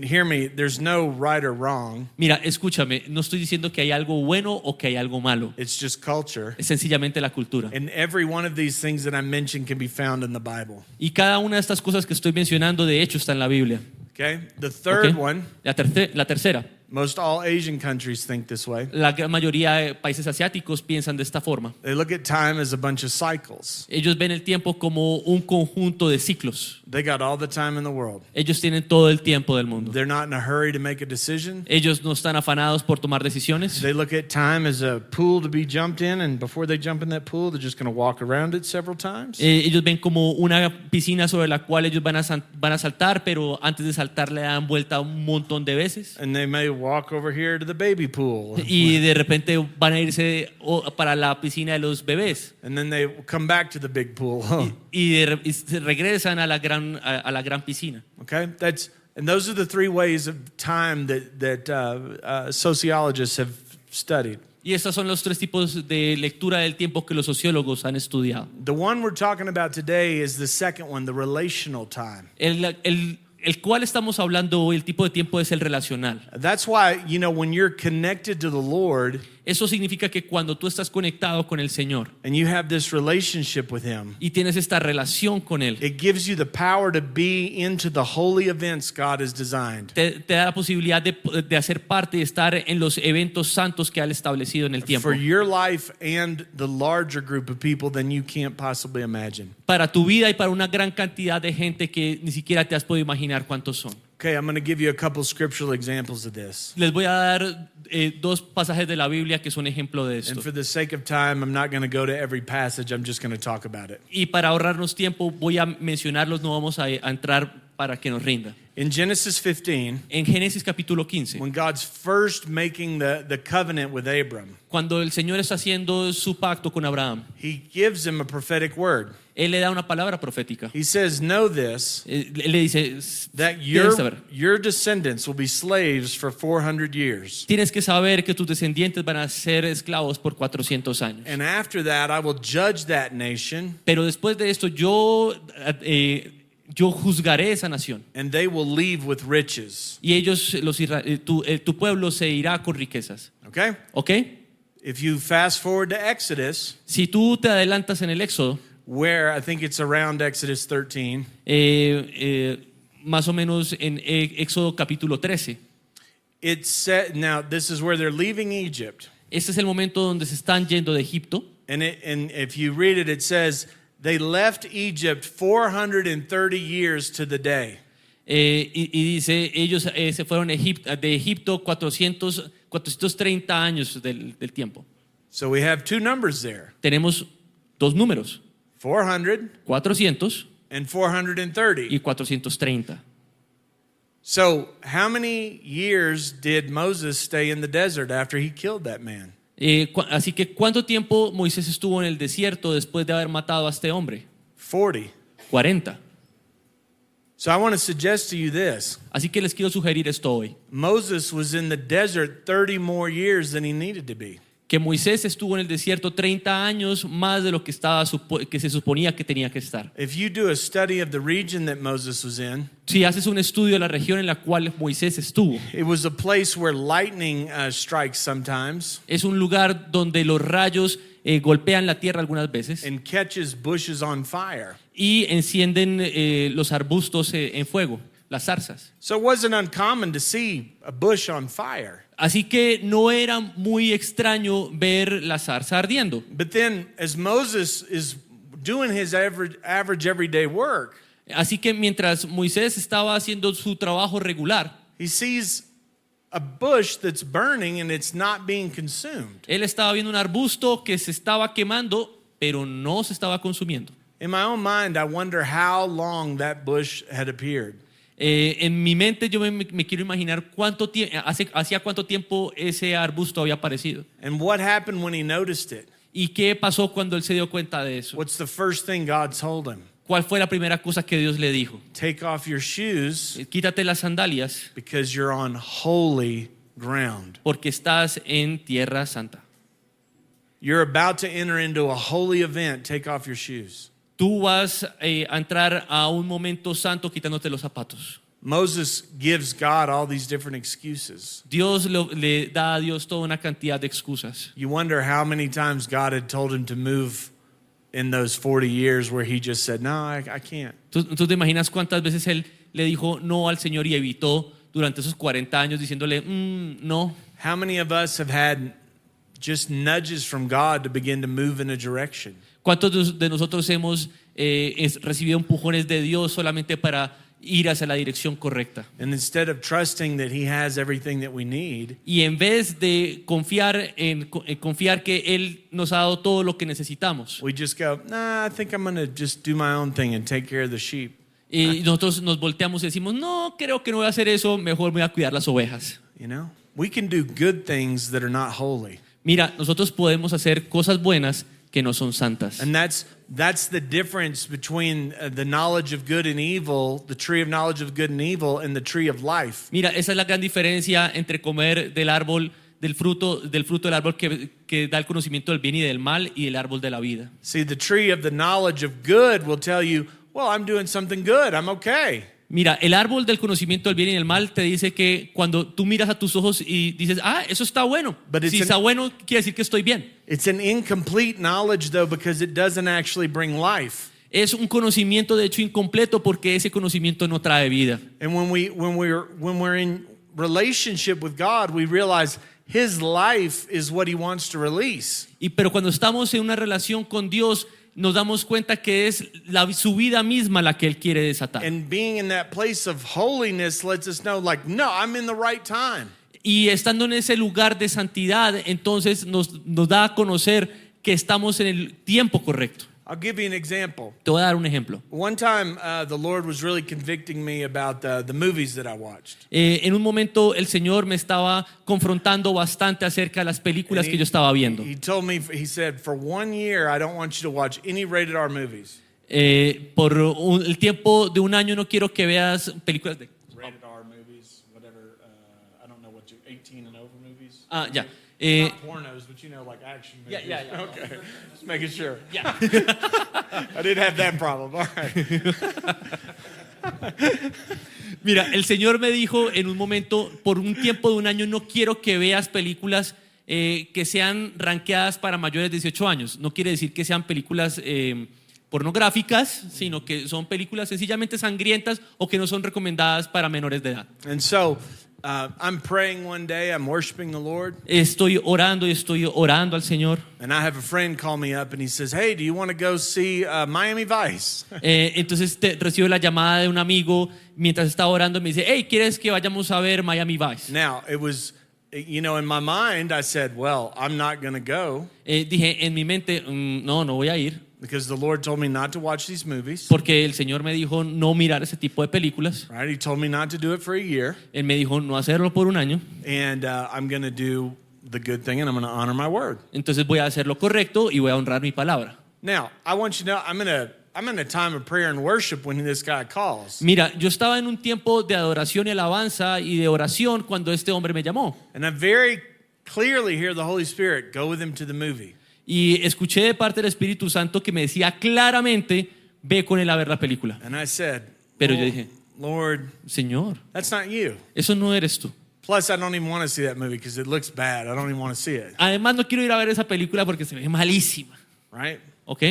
hear me, there's no right or wrong. Mira, escúchame, no estoy diciendo que hay algo bueno o que hay algo malo. It's just culture. Es sencillamente la cultura. And every one of these things that I mentioned can be found in the Bible. Y cada una de estas cosas que estoy mencionando, de hecho, está en la Biblia. Okay? The third ¿Ok? one, La tercera. most all Asian countries think this way. La gran mayoría de países asiáticos piensan de esta forma. They look at time as a bunch of cycles. Ellos ven el tiempo como un conjunto de ciclos. They got all the time in the world. Ellos tienen todo el tiempo del mundo. They're not in a hurry to make a decision. Ellos no están afanados por tomar decisiones. They look at time as a pool to be jumped in, and before they jump in that pool, they're just going to walk around it several times. Ellos ven como una piscina sobre la cual ellos van a saltar, pero antes de saltar le dan vuelta un montón de veces. And they may walk over here to the baby pool. Y de repente van a irse para la piscina de los bebés. And then they come back to the big pool. Y se regresan a la gran piscina. Okay? And those are the three ways of time that sociologists have studied. Y estos son los 3 tipos de lectura del tiempo que los sociólogos han estudiado. The one we're talking about today is the second one, the relational time. El cual estamos hablando hoy, el tipo de tiempo es el relacional. That's why, when you're connected to the Lord, Eso significa que cuando tú estás conectado con el Señor and you have this relationship with Him, y tienes esta relación con Él, it gives you the power to be into the holy events God has designed. te da la posibilidad de hacer parte y estar en los eventos santos que Él ha establecido en el tiempo. For your life and the larger group of people than you can't possibly imagine. Para tu vida y para una gran cantidad de gente que ni siquiera te has podido imaginar cuántos son. Okay, I'm going to give you a couple scriptural examples of this. Les voy a dar 2 pasajes de la Biblia que son ejemplo de esto. And for the sake of time, I'm not going to go to every passage. I'm just going to talk about it. Y para ahorrarnos tiempo voy a mencionarlos, no vamos a entrar para que nos rinda. In Genesis 15, En Génesis capítulo 15, when God's first making the covenant with Abram, cuando el Señor está haciendo su pacto con Abraham, He gives him a prophetic word. Él le da una palabra profética. He says, know this, Él le dice, that tienes que saber, your descendants will be slaves for 400 years. tienes que saber que tus descendientes van a ser esclavos por 400 años. And after that, I will judge that nation, Pero después de esto yo juzgaré esa nación. and they will leave with riches. Y ellos, tu pueblo se irá con riquezas. Okay? ¿Ok? If you fast forward to Exodus, Si tú te adelantas en el Éxodo, where I think it's around Exodus 13, más o menos en Éxodo capítulo 13, it said, now this is where they're leaving Egypt. este es el momento donde se están yendo de Egipto. And if you read it, it says, they left Egypt 430 years to the day. Y dice, ellos se fueron de Egipto 430 años del tiempo. So we have 2 numbers there, Tenemos 2 números, 400 400 and 430. y 430. So how many years did Moses stay in the desert after he killed that man? Así que, ¿cuánto tiempo Moisés estuvo en el desierto después de haber matado a este hombre? 40. 40. So I want to suggest to you this. Así que les quiero sugerir esto hoy. Moses was in the desert 30 more years than he needed to be. Que Moisés estuvo en el desierto 30 años más de lo que se suponía que tenía que estar. If you do a study of the region that Moses was in, Si haces un estudio de la región en la cual Moisés estuvo, it was a place where lightning strikes sometimes es un lugar donde los rayos golpean la tierra algunas veces and catches bushes on fire. y encienden los arbustos en fuego, las zarzas. So it wasn't uncommon to see a bush on fire. Así que no era muy extraño ver la zarza ardiendo. But then as Moses is doing his average everyday work, Así que mientras Moisés estaba haciendo su trabajo regular, he sees a bush that's burning and it's not being consumed. él estaba viendo un arbusto que se estaba quemando, pero no se estaba consumiendo. In my own mind, I wonder how long that bush had appeared. En mi mente yo me quiero imaginar hacía cuánto tiempo ese arbusto había aparecido. And what happened when he noticed it? ¿Y qué pasó cuando él se dio cuenta de eso? What's the first thing God told him? ¿Cuál fue la primera cosa que Dios le dijo? Take off your shoes Quítate las sandalias because you're on holy ground. porque estás en tierra santa. You're about to enter into a holy event. Take off your shoes. Tú vas a entrar a un momento santo quitándote los zapatos. Moses gives God all these different excuses. Dios le da a Dios toda una cantidad de excusas. You wonder how many times God had told him to move in those 40 years where he just said, no, I can't. ¿Tú te imaginas cuántas veces él le dijo no al Señor y evitó durante esos 40 años diciéndole no? How many of us have had just nudges from God to begin to move in a direction? ¿Cuántos de nosotros hemos recibido empujones de Dios solamente para ir hacia la dirección correcta? And instead of trusting that he has everything that we need, Y en vez de confiar que Él nos ha dado todo lo que necesitamos, we just go, nah, I think I'm going to just do my own thing and take care of the sheep. y nosotros nos volteamos y decimos, no, creo que no voy a hacer eso, mejor voy a cuidar las ovejas. You know, we can do good things that are not holy. Mira, nosotros podemos hacer cosas buenas que no son santas. And that's the difference between the knowledge of good and evil, the tree of knowledge of good and evil, and the tree of life. Mira, esa es la gran diferencia entre comer del árbol, del fruto del árbol que da el conocimiento del bien y del mal y el árbol de la vida. See, the tree of the knowledge of good will tell you, well, I'm doing something good. I'm okay. Mira, el árbol del conocimiento del bien y del mal te dice que cuando tú miras a tus ojos y dices, eso está bueno. But it's Si está bueno, quiere decir que estoy bien. It's an incomplete knowledge, though, because it doesn't actually bring life. Es un conocimiento de hecho incompleto porque ese conocimiento no trae vida. And when we're in relationship with God, we realize His life is what He wants to release. Pero cuando estamos en una relación con Dios, nos damos cuenta que es su vida misma la que Él quiere desatar. And being in that place of holiness lets us know, like, no, I'm in the right time. Y estando en ese lugar de santidad, entonces nos da a conocer que estamos en el tiempo correcto. I'll give you an example. Te voy a dar un ejemplo. One time, the Lord was really convicting me about the movies that I watched. En un momento el Señor me estaba confrontando bastante acerca de las películas que yo estaba viendo. He told me, he said, for 1 year, I don't want you to watch any rated R movies. Por el tiempo de un año no quiero que veas películas de... Rated R movies, whatever, I don't know what 18 and over movies. Ya. Not pornos, but you know, like action movies. Yeah. Okay, just making sure. Ya. I didn't have that problem. All right. Mira, el Señor me dijo en un momento, por un tiempo de un año, no quiero que veas películas que sean rankeadas para mayores de 18 años. No quiere decir que sean películas pornográficas, sino que son películas sencillamente sangrientas o que no son recomendadas para menores de edad. And so, I'm praying one day, I'm worshiping the Lord. Estoy orando al Señor. And I have a friend call me up and he says, hey, do you want to go see Miami Vice? Entonces recibo la llamada de un amigo mientras estaba orando y me dice, hey, ¿quieres que vayamos a ver Miami Vice? Now, it was, you know, in my mind, I said, well, I'm not going to go. Dije en mi mente, no voy a ir. Because the Lord told me not to watch these movies. Porque el Señor me dijo no mirar ese tipo de películas. Right? He told me not to do it for a year. Él me dijo no hacerlo por un año. And I'm going to do the good thing and I'm going to honor my word. Entonces voy a hacer lo correcto y voy a honrar mi palabra. Now, I want you to know, I'm in a time of prayer and worship when this guy calls. Mira, yo estaba en un tiempo de adoración y alabanza y de oración cuando este hombre me llamó. And I very clearly hear the Holy Spirit go with him to the movie. Y escuché de parte del Espíritu Santo que me decía claramente, ve con él a ver la película. And I said, Pero yo dije, Lord, Señor, that's not you. eso no eres tú. Plus, I don't even want to see that movie because it looks bad. I don't even want to see it. Además, no quiero ir a ver esa película porque se ve malísima. Right? ¿Ok?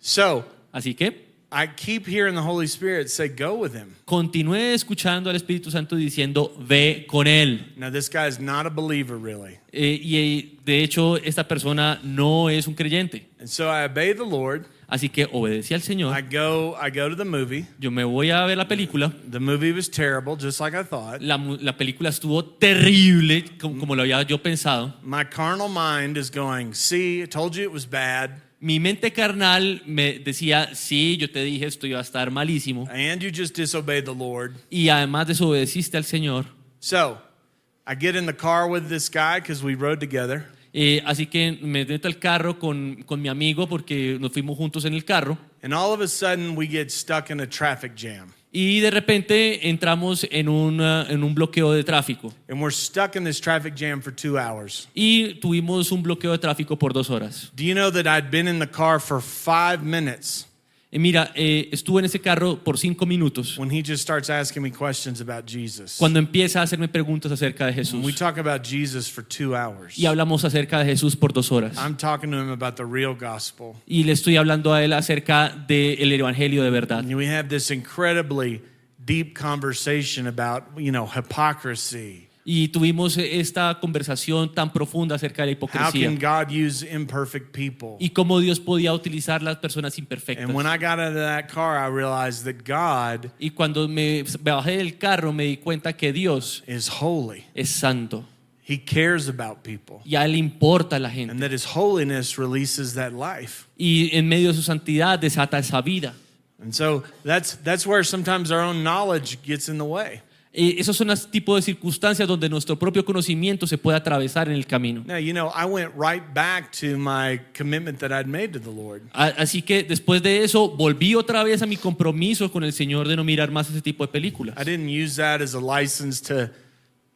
So, Así que I keep hearing the Holy Spirit say, go with him. continué escuchando al Espíritu Santo diciendo, ve con él. Now, this guy's not a believer, really. Y de hecho, esta persona no es un creyente. And so I obey the Lord. Así que obedecí al I Señor. go to the movie. Yo me voy a ver la película. The movie was terrible, just like I thought. La película estuvo terrible, como lo había yo pensado. My carnal mind is going, see, I told you it was bad. Mi mente carnal me decía, sí, yo te dije esto iba a estar malísimo. And you just disobeyed the Lord. Y además desobedeciste al Señor. So, I get in the car with this guy because we rode together. Así que me meto al carro con mi amigo porque nos fuimos juntos en el carro. And all of a sudden, we get stuck in a traffic jam. Y de repente entramos en un bloqueo de tráfico. And we're stuck in this traffic jam for 2 hours. Y tuvimos un bloqueo de tráfico por 2 horas. Do you know that I'd been in the car for 5 minutes Mira, estuve en ese carro por 5 minutos when he just starts asking me questions about Jesus? cuando empieza a hacerme preguntas acerca de And we Jesús. talk about Jesus for 2 hours. Y hablamos acerca de Jesús por 2 horas. I'm talking to him about the real gospel. Y le estoy hablando a él acerca del evangelio de verdad. And we have this incredibly deep conversation about, hypocrisy. Y tuvimos esta conversación tan profunda acerca de la How hipocresía can God use imperfect people? y cómo Dios podía utilizar las personas imperfectas. And when I got out of that car, I realized that God Y cuando me bajé del carro me di cuenta que Dios is holy. es santo He cares about people. y a él le importa a la gente. And that his holiness releases that life. Y en medio de su santidad desata esa vida. And so that's where sometimes our own knowledge gets in the way. Esos son los tipos de circunstancias donde nuestro propio conocimiento se puede atravesar en el camino. Now, I went right back to my commitment that I'd made to the Lord. Así que después de eso volví otra vez a mi compromiso con el Señor de no mirar más ese tipo de películas. I didn't use that as a license to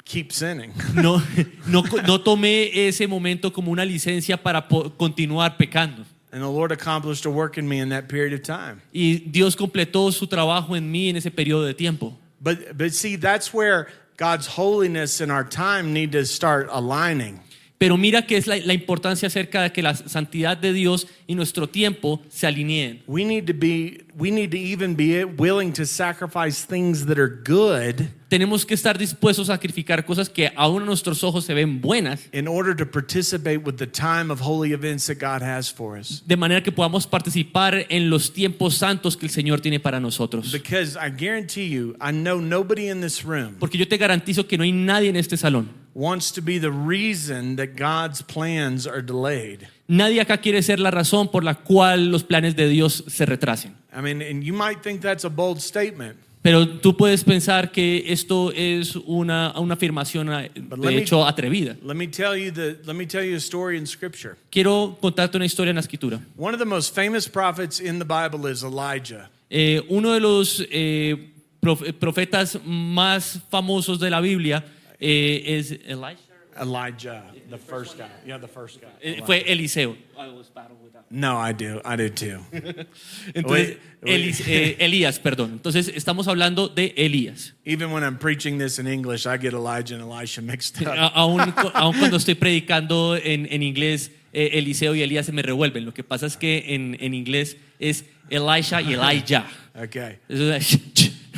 keep sinning. No tomé ese momento como una licencia para continuar pecando. And the Lord accomplished a work in me in that period of time. Y Dios completó su trabajo en mí en ese periodo de tiempo. But see, that's where God's holiness and our time need to start aligning. Pero mira que es la importancia acerca de que la santidad de Dios y nuestro tiempo se alineen. We need to even be willing to sacrifice things that are good Tenemos que estar dispuestos a sacrificar cosas que aún a nuestros ojos se ven buenas, in order to participate with the time of holy events that God has for us. de manera que podamos participar en los tiempos santos que el Señor tiene para nosotros. Because I guarantee you, I know nobody in this room Porque yo te garantizo que no hay nadie en este salón. wants to be the reason that God's plans are delayed. Nadie acá quiere ser la razón por la cual los planes de Dios se retrasen. I mean, and you might think that's a bold statement. Pero tú puedes pensar que esto es una afirmación de hecho atrevida. Let me tell you a story in Scripture. Quiero contarte una historia en la Escritura. One of the most famous prophets in the Bible is Elijah. Uno de los profetas más famosos de la Biblia es Elijah, the first guy. Yeah, the first guy. fue Eliseo. No, I do too. Entonces, Wait. Elías, perdón. Entonces estamos hablando de Elías. Even when I'm preaching this in English, I get Elijah and Elisha mixed up. Aún cuando estoy predicando en inglés, Eliseo y Elías se me revuelven. Lo que pasa es que en inglés es Elisha y Elijah. Okay. Eso es-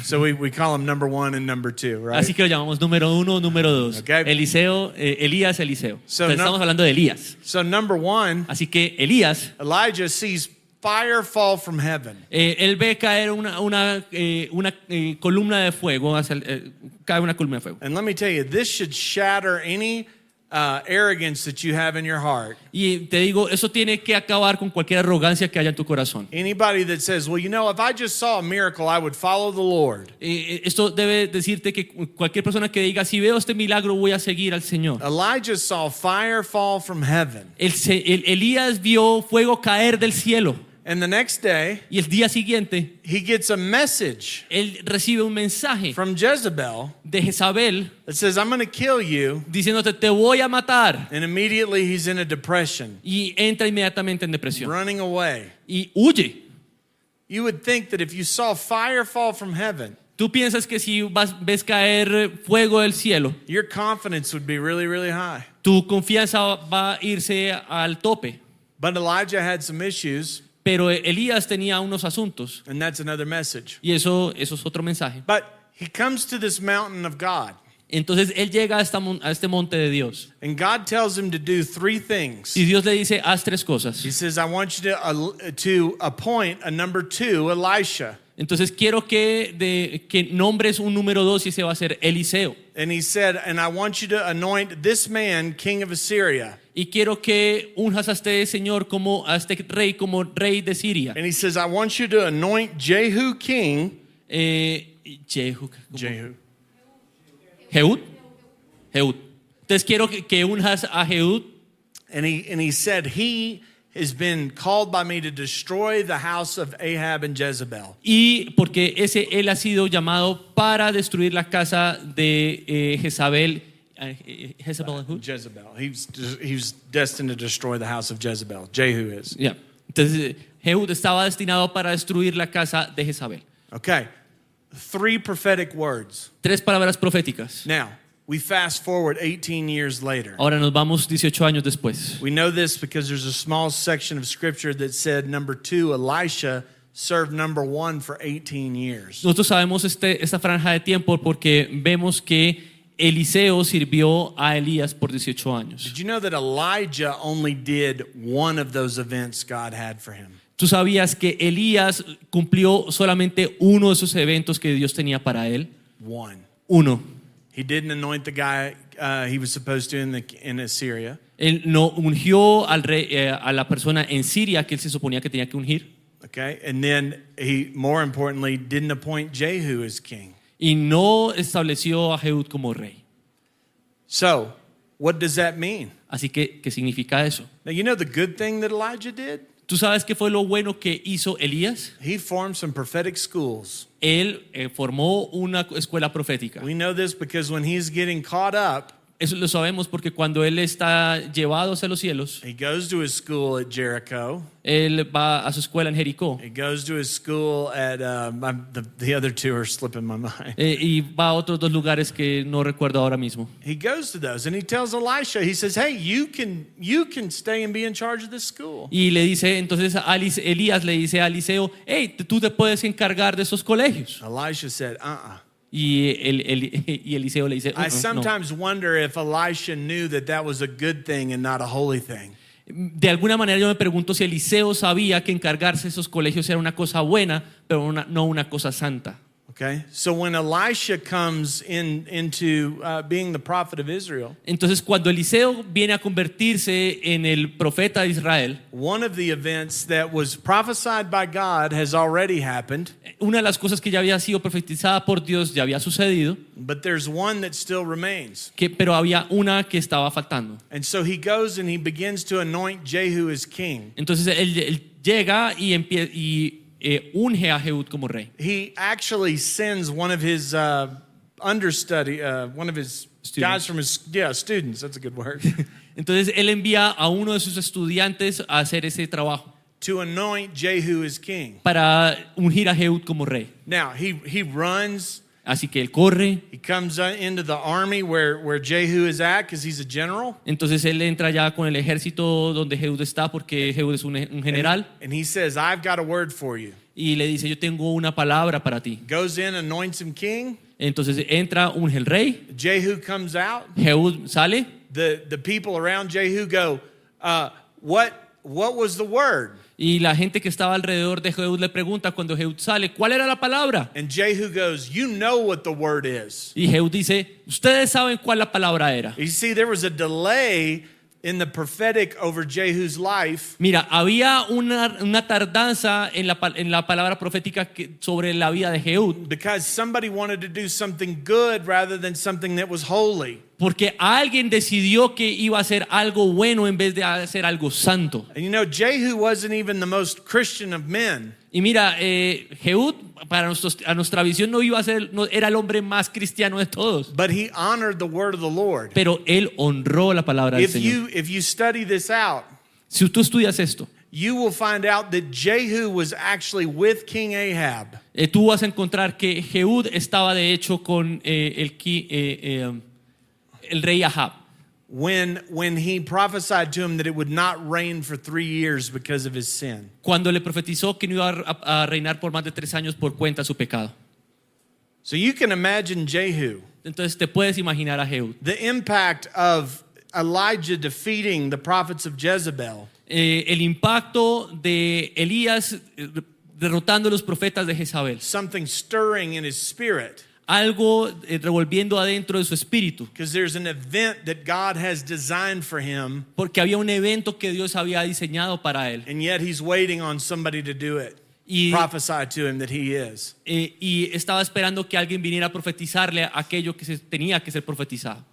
So we call them number 1 and number 2, right? Así que lo llamamos número 1, número 2. Okay. Eliseo, Elías, Eliseo. So Entonces, no- estamos hablando de Elías. So number 1, Así que Elías, Elijah sees fire fall from heaven. él ve caer una columna de fuego, cae una columna de fuego. And let me tell you, this should shatter any arrogance that you have in your heart. Y te digo, eso tiene que acabar con cualquier arrogancia que haya en tu corazón. Anybody that says, well, if I just saw a miracle, I would follow the Lord. Esto debe decirte que cualquier persona que diga, si veo este milagro, voy a seguir al Señor. Elijah saw fire fall from heaven. Elías vio fuego caer del cielo. And the next day, Y el día siguiente, he gets a message él recibe un mensaje from Jezebel de Jezabel that says, I'm going to kill you. diciéndote, te voy a matar. And immediately he's in a depression, Y entra inmediatamente en depresión. running away. Y huye. You would think that if you saw fire fall from heaven, Tú piensas que si ves caer fuego del cielo, your confidence would be really, really high. tu confianza va a irse al tope. But Elijah had some issues, Pero Elías tenía unos asuntos. and that's another message. Y eso es otro mensaje. But he comes to this mountain of God, Entonces él llega a este monte de Dios. and God tells him to do 3 things. Y Dios le dice, haz 3 cosas. He says, I want you to appoint a number 2, Elisha. Entonces quiero que nombres un número 2 y ese va a ser Eliseo. And he said, and I want you to anoint this man king of Assyria. Y quiero que unjas a este señor a este rey como rey de Siria. And he says, I want you to anoint Jehu king. Jehu. Jehu. Jehud. Entonces quiero que unjas a Jehud. And he said, he has been called by me to destroy the house of Ahab and Jezebel. Y porque él ha sido llamado para destruir la casa de Jezabel. Jezebel, who? Jezebel. He was destined to destroy the house of Jezebel. Jehu is. Yeah. Entonces, Jehud estaba destinado para destruir la casa de Jezabel. Okay. 3 prophetic words. 3 palabras proféticas. Now, we fast forward 18 years later. Ahora nos vamos 18 años después. We know this because there's a small section of scripture that said number 2, Elisha served number 1 for 18 years. Nosotros sabemos esta franja de tiempo porque vemos que Eliseo sirvió a Elías por 18 años. Did you know that Elijah only did one of those events God had for him? ¿Tú sabías que Elías cumplió solamente uno de esos eventos que Dios tenía para él? One. Uno. He didn't anoint the guy he was supposed to in Assyria. Él no ungió al rey, a la persona en Siria que él se suponía que tenía que ungir. Okay, and then he, more importantly, didn't appoint Jehu as king. Y no estableció a Jehud como rey. So, what does that mean? Así que, ¿qué significa eso? Now, you know the good thing that Elijah did? ¿Tú sabes qué fue lo bueno que hizo Elías? He formed some prophetic schools. Él formó una escuela profética. We know this because when he's getting caught up, Eso lo sabemos porque cuando él está llevado hacia los cielos, he goes to his school at Jericho. él va a su escuela en Jericó He goes to his school at the other 2 are slipping my mind. y va a otros 2 lugares que no recuerdo ahora mismo. He goes to those and he tells Elisha, he says, "Hey, you can stay and be in charge of this school." Y le dice, entonces Elías le dice a Eliseo, hey, tú te puedes encargar de esos colegios. Elisha said, Y Eliseo le dice, I no. sometimes wonder if Elisha knew that was a good thing and not a holy thing. De alguna manera yo me pregunto si Eliseo sabía que encargarse de esos colegios era una cosa buena, pero no una cosa santa. Okay, so when Elisha comes into being the prophet of Israel, Entonces cuando Eliseo viene a convertirse en el profeta de Israel, one of the events that was prophesied by God has already happened, una de las cosas que ya había sido profetizada por Dios ya había sucedido, but there's one that still remains. pero había una que estaba faltando. And so he goes and he begins to anoint Jehu as king. Entonces él llega y unge a Jehud como rey. He actually sends one of his one of his guys from his students. That's a good word. Entonces él envía a uno de sus estudiantes a hacer ese trabajo to anoint Jehu as king. para ungir a Jehud como rey. Now he runs. Así que él corre. He comes into the army where Jehu is at because he's a general. Entonces él entra ya con el ejército donde Jehud está porque Jehud es un general. And he says, "I've got a word for you." Y le dice, yo tengo una palabra para ti. Goes in, anoints him king. Entonces entra, unge el rey. Jehu comes out. Jehud sale. The people around Jehu go, what was the word? Y la gente que estaba alrededor de Jehud le pregunta cuando Jehud sale, ¿cuál era la palabra? And Jehu goes, "You know what the word is." Y Jehud dice, ustedes saben cuál la palabra era. You see, there was a delay in the prophetic over Jehu's life. Mira, había una tardanza en la palabra profética sobre la vida de Jehud. Because somebody wanted to do something good rather than something that was holy. Porque alguien decidió que iba a hacer algo bueno en vez de hacer algo santo. And you know, Jehu wasn't even the most Christian of men. Y mira, Jehud, a nuestra visión no era el hombre más cristiano de todos. But he honored the word of the Lord. Pero él honró la palabra del Señor. If you study this out, Si tú estudias esto, you will find out that Jehu was actually with King Ahab. tú vas a encontrar que Jehud estaba de hecho con el rey Ahab. When he prophesied to him that it would not reign for 3 years because of his sin. Cuando le profetizó que no iba a reinar por más de 3 años por cuenta de su pecado. So you can imagine Jehu, Entonces te puedes imaginar a Jehud. the impact of Elijah defeating the prophets of Jezebel. El impacto de Elías derrotando a los profetas de Jezabel. Something stirring in his spirit. Algo revolviendo adentro de su espíritu. Because there's an event that God has designed for him. Porque había un evento que Dios había diseñado para él. And yet he's waiting on somebody to do it. Prophesy to him that he is. Y estaba esperando que alguien viniera a profetizarle aquello que tenía que ser profetizado.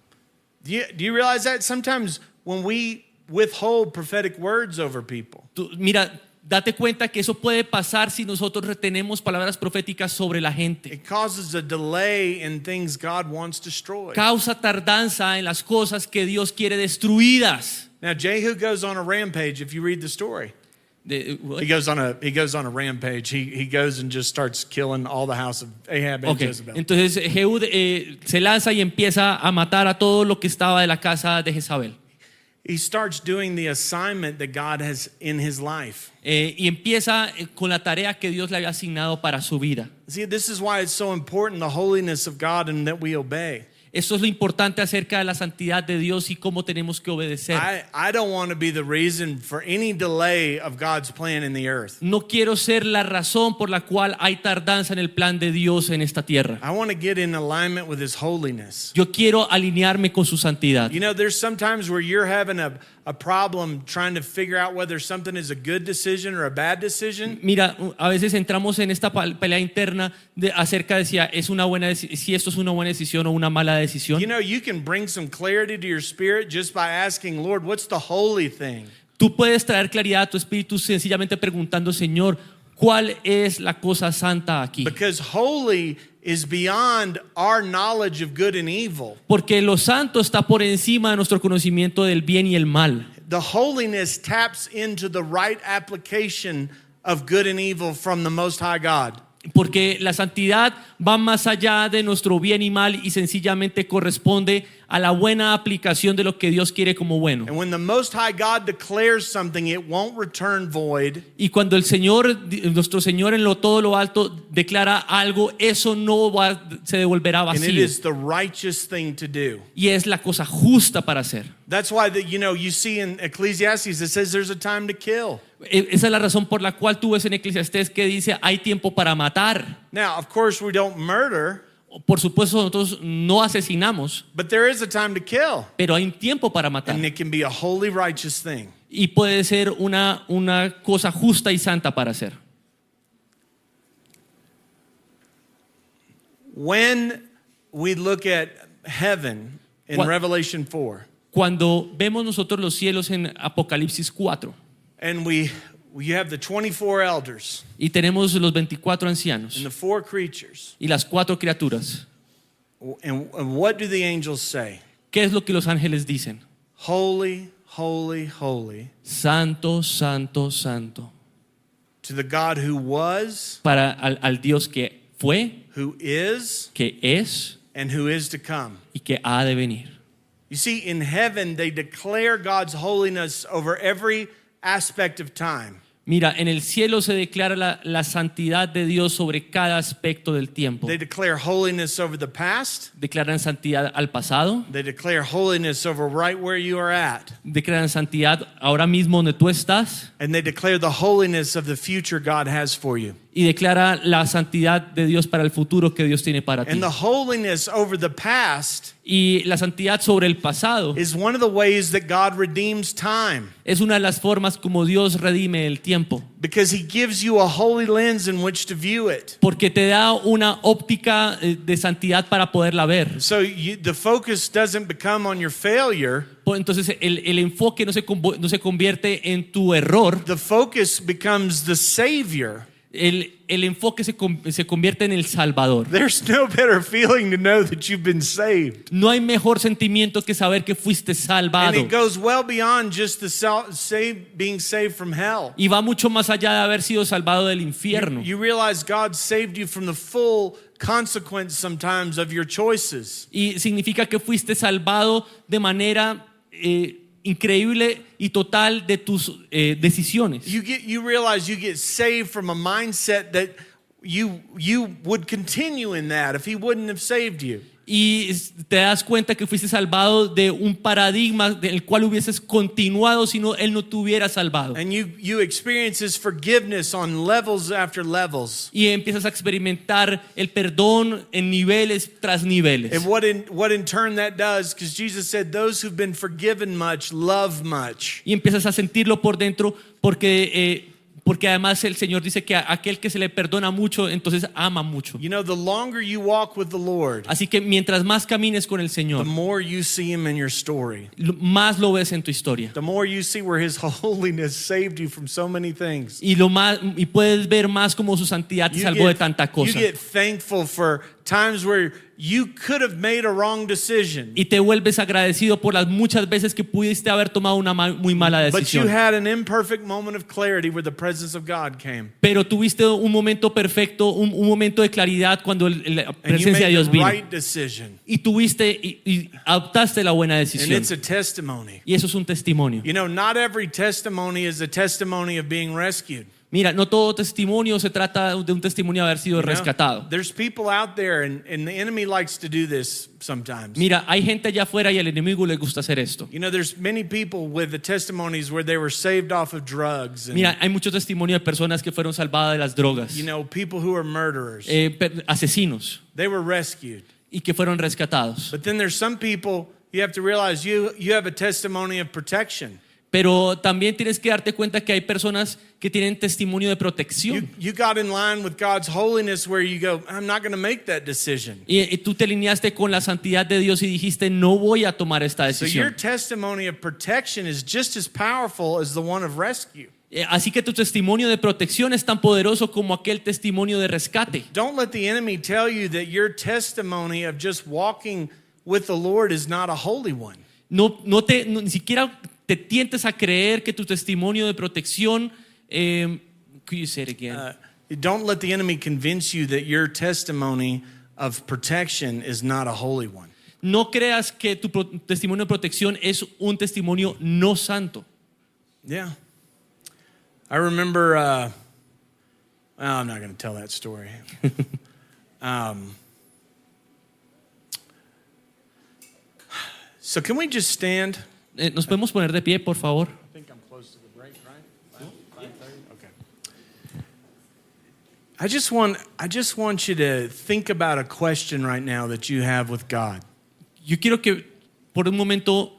Do you realize that sometimes when we withhold prophetic words over people. Mira, date cuenta que eso puede pasar si nosotros retenemos palabras proféticas sobre la gente. It causes a delay in things God wants destroyed. Causa tardanza en las cosas que Dios quiere destruidas. Now Jehu goes on a rampage if you read the story. De- He goes on a rampage. He goes and just starts killing all the house of Ahab and Ok, Jezebel. entonces Jehú se lanza y empieza a matar a todo lo que estaba de la casa de Jezabel. He starts doing the assignment that God has in his life. Y empieza con la tarea que Dios le había asignado para su vida. See, this is why it's so important, the holiness of God, and that we obey. Esto es lo importante acerca de la santidad de Dios y cómo tenemos que obedecer. I don't want to be the reason for any delay of God's plan in the earth. No quiero ser la razón por la cual hay tardanza en el plan de Dios en esta tierra. I want to get in alignment with his holiness. Yo quiero alinearme con su santidad. You know, there's sometimes where you're having a problem trying to figure out whether something is a good decision or a bad decision. Mira, a veces entramos en esta pelea interna acerca de si esto es una buena decisión o una mala decisión. You know, you can bring some clarity to your spirit just by asking, Lord, what's the holy thing? Tú puedes traer claridad a tu espíritu sencillamente preguntando, Señor, ¿cuál es la cosa santa aquí? Because holy is beyond our knowledge of good and evil. Porque lo santo está por encima de nuestro conocimiento del bien y el mal. The holiness taps into the right application of good and evil from the Most High God. Porque la santidad va más allá de nuestro bien y mal y sencillamente corresponde a la buena aplicación de lo que Dios quiere como bueno. And when the Most High God declares something, it won't return void. Y cuando el Señor, nuestro Señor en todo lo alto declara algo, eso no se devolverá And it vacío. is the righteous thing to do. Y es la cosa justa para hacer. That's why you see in Ecclesiastes it says there's a time to kill. Esa es la razón por la cual tú ves en Eclesiastés que dice hay tiempo para matar. Now, of course, we don't murder, Por supuesto, nosotros no asesinamos, but there is a time to kill. pero hay un tiempo para matar. And it can be a holy, righteous thing. Y puede ser una cosa justa y santa para hacer. When we look at heaven in What- Revelation 4, Cuando vemos nosotros los cielos en Apocalipsis 4 and you have the 24 elders y tenemos los 24 ancianos and the 4 creatures, y las 4 criaturas, and what do the angels say? ¿qué es lo que los ángeles dicen? Holy, holy, holy, Santo, santo, santo. to the God who was, Para al Dios que fue, who is, que es and who is to come. y que ha de venir. You see, in heaven, they declare God's holiness over every aspect of time. Mira, en el cielo se declara la santidad de Dios sobre cada aspecto del tiempo. They declare holiness over the past. Declaran santidad al pasado, They declare holiness over right where you are at. declaran santidad ahora mismo donde tú estás And they declare the holiness of the future God has for you. y declara la santidad de Dios para el futuro que Dios tiene para ti. And the holiness over the past Y la santidad sobre el pasado is one of the ways that God redeems time, es una de las formas como Dios redime el tiempo, because he gives you a holy lens in which to view it. porque te da una óptica de santidad para poderla ver. So the focus doesn't become on your failure. Entonces el enfoque no se convierte en tu error, The focus becomes the Savior. el enfoque se convierte en el Salvador. There's no better feeling to know that you've been saved. No hay mejor sentimiento que saber que fuiste And salvado. it goes well beyond just being saved from hell. Y va mucho más allá de haber sido salvado del infierno. You realize God saved you from the full consequence sometimes of your choices. Y significa que fuiste salvado de manera increíble y total de tus decisiones. You realize you get saved from a mindset that you would continue in that if he wouldn't have saved you. Y te das cuenta que fuiste salvado de un paradigma del cual hubieses continuado si él no te hubiera salvado. And you experience his forgiveness on levels after levels. Y empiezas a experimentar el perdón en niveles tras niveles. And what in turn that does, because Jesus said, those who've been forgiven much love much. Y empiezas a sentirlo por dentro porque Porque además el Señor dice que aquel que se le perdona mucho, entonces ama mucho. You know, the longer you walk with the Lord, Así que mientras más camines con el the Señor, more you see Him in your story. más lo ves en tu historia. The more you see where His holiness saved you from so many things. Y puedes ver más cómo su santidad te salvó de tanta You cosa. get thankful for times where you could have made a wrong decision, Y te vuelves agradecido por las muchas veces que pudiste haber tomado una muy mala but you decisión. had an imperfect moment of clarity where the presence of God came. Pero tuviste un momento perfecto, un momento de claridad cuando la And you presencia de made Dios the vino. right decision. Y tuviste y adoptaste la buena And decisión. it's a testimony. Y eso es un testimonio. You know, not every testimony is a testimony of being rescued. Mira, no todo testimonio se trata de un testimonio de haber sido You know? rescatado. There's people out there, and the enemy likes to do this sometimes. Mira, hay gente allá afuera y al enemigo le gusta hacer esto. You know, there's many people with the testimonies where they were saved off of drugs. And, Mira, hay mucho testimonio de personas que fueron salvadas de las drogas, you know, people who are murderers. asesinos, They were rescued. y que fueron rescatados. But then there's some people, you have to realize you have a testimony of protection. Pero también tienes que darte cuenta que hay personas que tienen testimonio de protección. You got in line with God's holiness where you go, I'm not going to make that decision. Y tú te alineaste con la santidad de Dios y dijiste, no voy a tomar esta So your decisión. testimony of protection is just as powerful as the one of rescue. Así que tu testimonio de protección es tan poderoso como aquel testimonio de rescate. Don't let the enemy tell you that your testimony of just walking with the Lord is not a holy one. Ni siquiera te tientes a creer que tu testimonio de protección, could you say it again? Don't let the enemy convince you that your testimony of protection is not a holy one. No creas que tu testimonio de protección es un testimonio no santo. Yeah. I remember, well, I'm not going to tell that story. So can we just stand? ¿Nos podemos poner de pie, por favor? I think I'm close to the break, right? 5:30? Okay. I just want you to think about a question right now that you have with God. Yo quiero que por un momento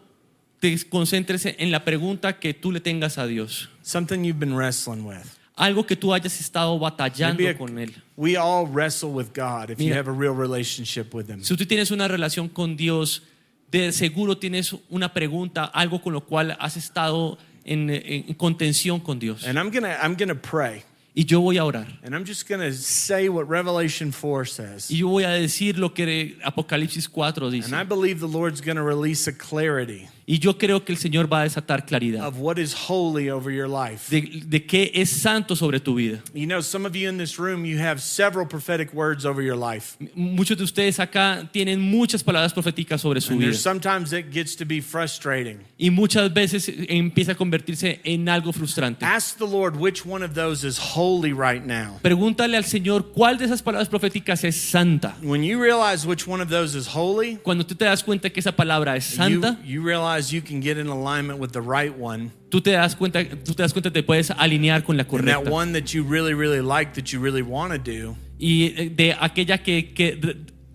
te concentres en la pregunta que tú le tengas a Dios. Something you've been wrestling with. Algo que tú hayas estado batallando Maybe con Él. we all wrestle with God if you Mira. have a real relationship with Him. Si tú tienes una relación con Dios, de seguro tienes una pregunta, algo con lo cual has estado en contención con Dios. And I'm gonna pray. Y yo voy a orar. And I'm just gonna say what Revelation 4 says. Y yo voy a decir lo que Apocalipsis 4 dice. And I believe the Lord's gonna release a clarity Y yo creo que el Señor va a desatar claridad of what is holy over your life. de qué es santo sobre tu vida. You know, some of you in this room, you have several prophetic words over your life. Muchos de ustedes acá tienen muchas palabras proféticas sobre su And vida. there's sometimes it gets to be frustrating. Y muchas veces empieza a convertirse en algo frustrante. Ask the Lord which one of those is holy right now. Pregúntale al Señor cuál de esas palabras proféticas es santa. When you realize which one of those is holy, Cuando tú te das cuenta que esa palabra es santa, you realize you can get in alignment with the right one. tú te das cuenta, te puedes alinear con la And that correcta. one that you really, really like, that you really want to do, Y de aquella que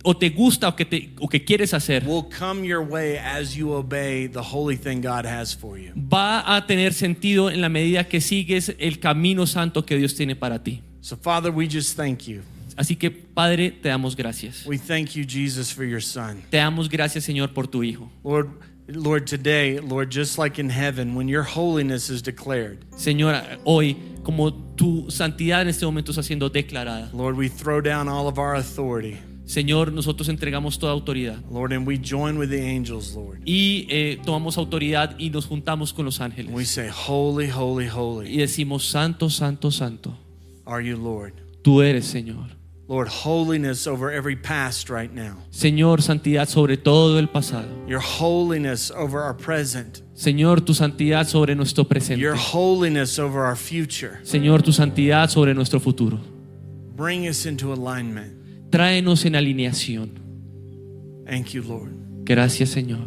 o te gusta o que quieres hacer, will come your way as you obey the holy thing God has for you. va a tener sentido en la medida que sigues el camino santo que Dios tiene para ti. So, Father, we just thank you. Así que, Padre, te damos gracias. We thank you, Jesus, for your Son. Te damos gracias, Señor, por tu Hijo. Lord, today, Lord, just like in heaven, when your holiness is declared, Señor, hoy, como tu santidad en este momento está siendo declarada, Lord, we throw down all of our authority. Señor, nosotros entregamos toda autoridad Lord, and we join with the angels, Lord. y tomamos autoridad y nos juntamos con los We ángeles say, holy, holy, y holy decimos, santo, santo, santo, are you, Lord. tú eres, Señor. Lord, holiness over every past right now. Señor, santidad sobre todo el pasado. Your holiness over our present. Señor, tu santidad sobre nuestro presente. Your holiness over our future. Señor, tu santidad sobre nuestro futuro. Bring us into alignment. Tráenos en alineación. Thank you, Lord. Gracias, Señor.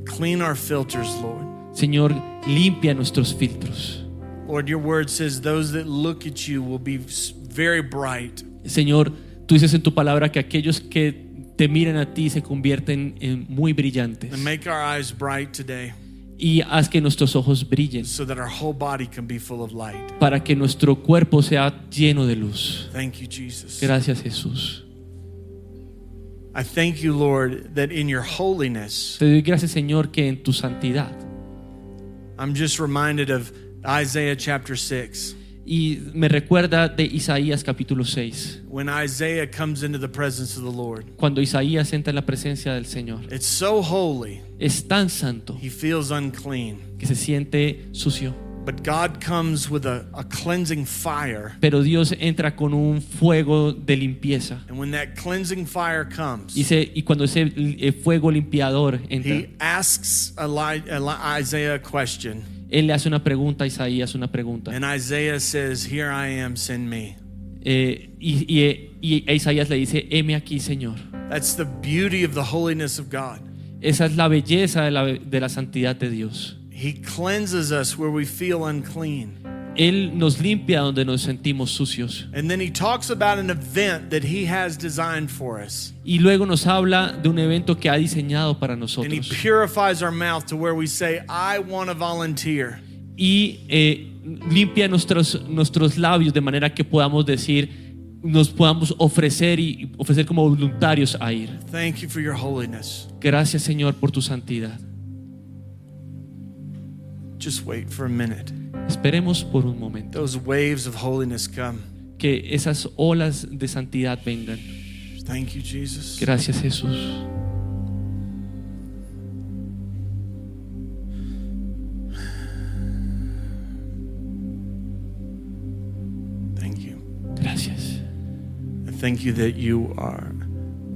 Clean our filters, Lord. Señor, limpia nuestros filtros. Lord, your word says those that look at you will be very bright. Señor, tú dices en tu palabra que aquellos que te miran a ti se convierten en muy brillantes. And make our eyes bright today. y haz que nuestros ojos brillen so that our whole body can be full of light. para que nuestro cuerpo sea lleno de luz. Thank you, Jesus. Gracias, Jesús. I thank you, Lord, that in your holiness, Te doy gracias, Señor, que en tu santidad. I'm just reminded of Isaiah chapter 6. Y me recuerda de Isaías capítulo 6, When Isaiah comes into the presence of the Lord, cuando Isaías entra en la presencia del Señor. it's so holy, Es tan santo he feels unclean. que se siente sucio. But God comes with a cleansing fire. Pero Dios entra con un fuego de limpieza. And when that cleansing fire comes, Y cuando ese fuego limpiador entra, he asks Isaiah a question. él le hace una pregunta a Isaías, una pregunta. And Isaiah says, "Here I am, send me." Y Isaías le dice, heme aquí, Señor. That's the beauty of the holiness of God. Esa es la belleza de la santidad de Dios. He cleanses us where we feel unclean. Él nos limpia donde nos sentimos sucios. And then he talks about an event that he has designed for us. Y luego nos habla de un evento que ha diseñado para And he nosotros. purifies our mouth to where we say, "I want to volunteer." Y limpia nuestros labios de manera que podamos decir, nos podamos ofrecer y ofrecer como voluntarios a ir. Thank you for your holiness. Gracias, Señor, por tu santidad. Just wait for a minute. Esperemos por un momento Those waves of holiness come. que esas olas de santidad vengan. Thank you, Jesus. Gracias, Jesús. Thank you. Gracias. I thank you that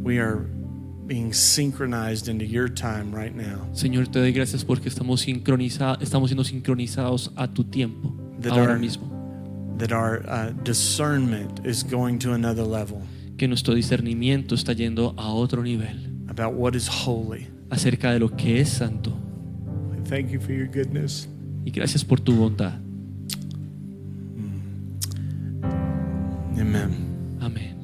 we are being synchronized into your time right now. Señor, te doy gracias porque estamos siendo sincronizados a tu tiempo, ahora mismo. That our discernment is going to another level Que nuestro discernimiento está yendo a otro nivel about what is holy. acerca de lo que es santo. I thank you for your goodness. Y gracias por tu bondad. Amen. Amén.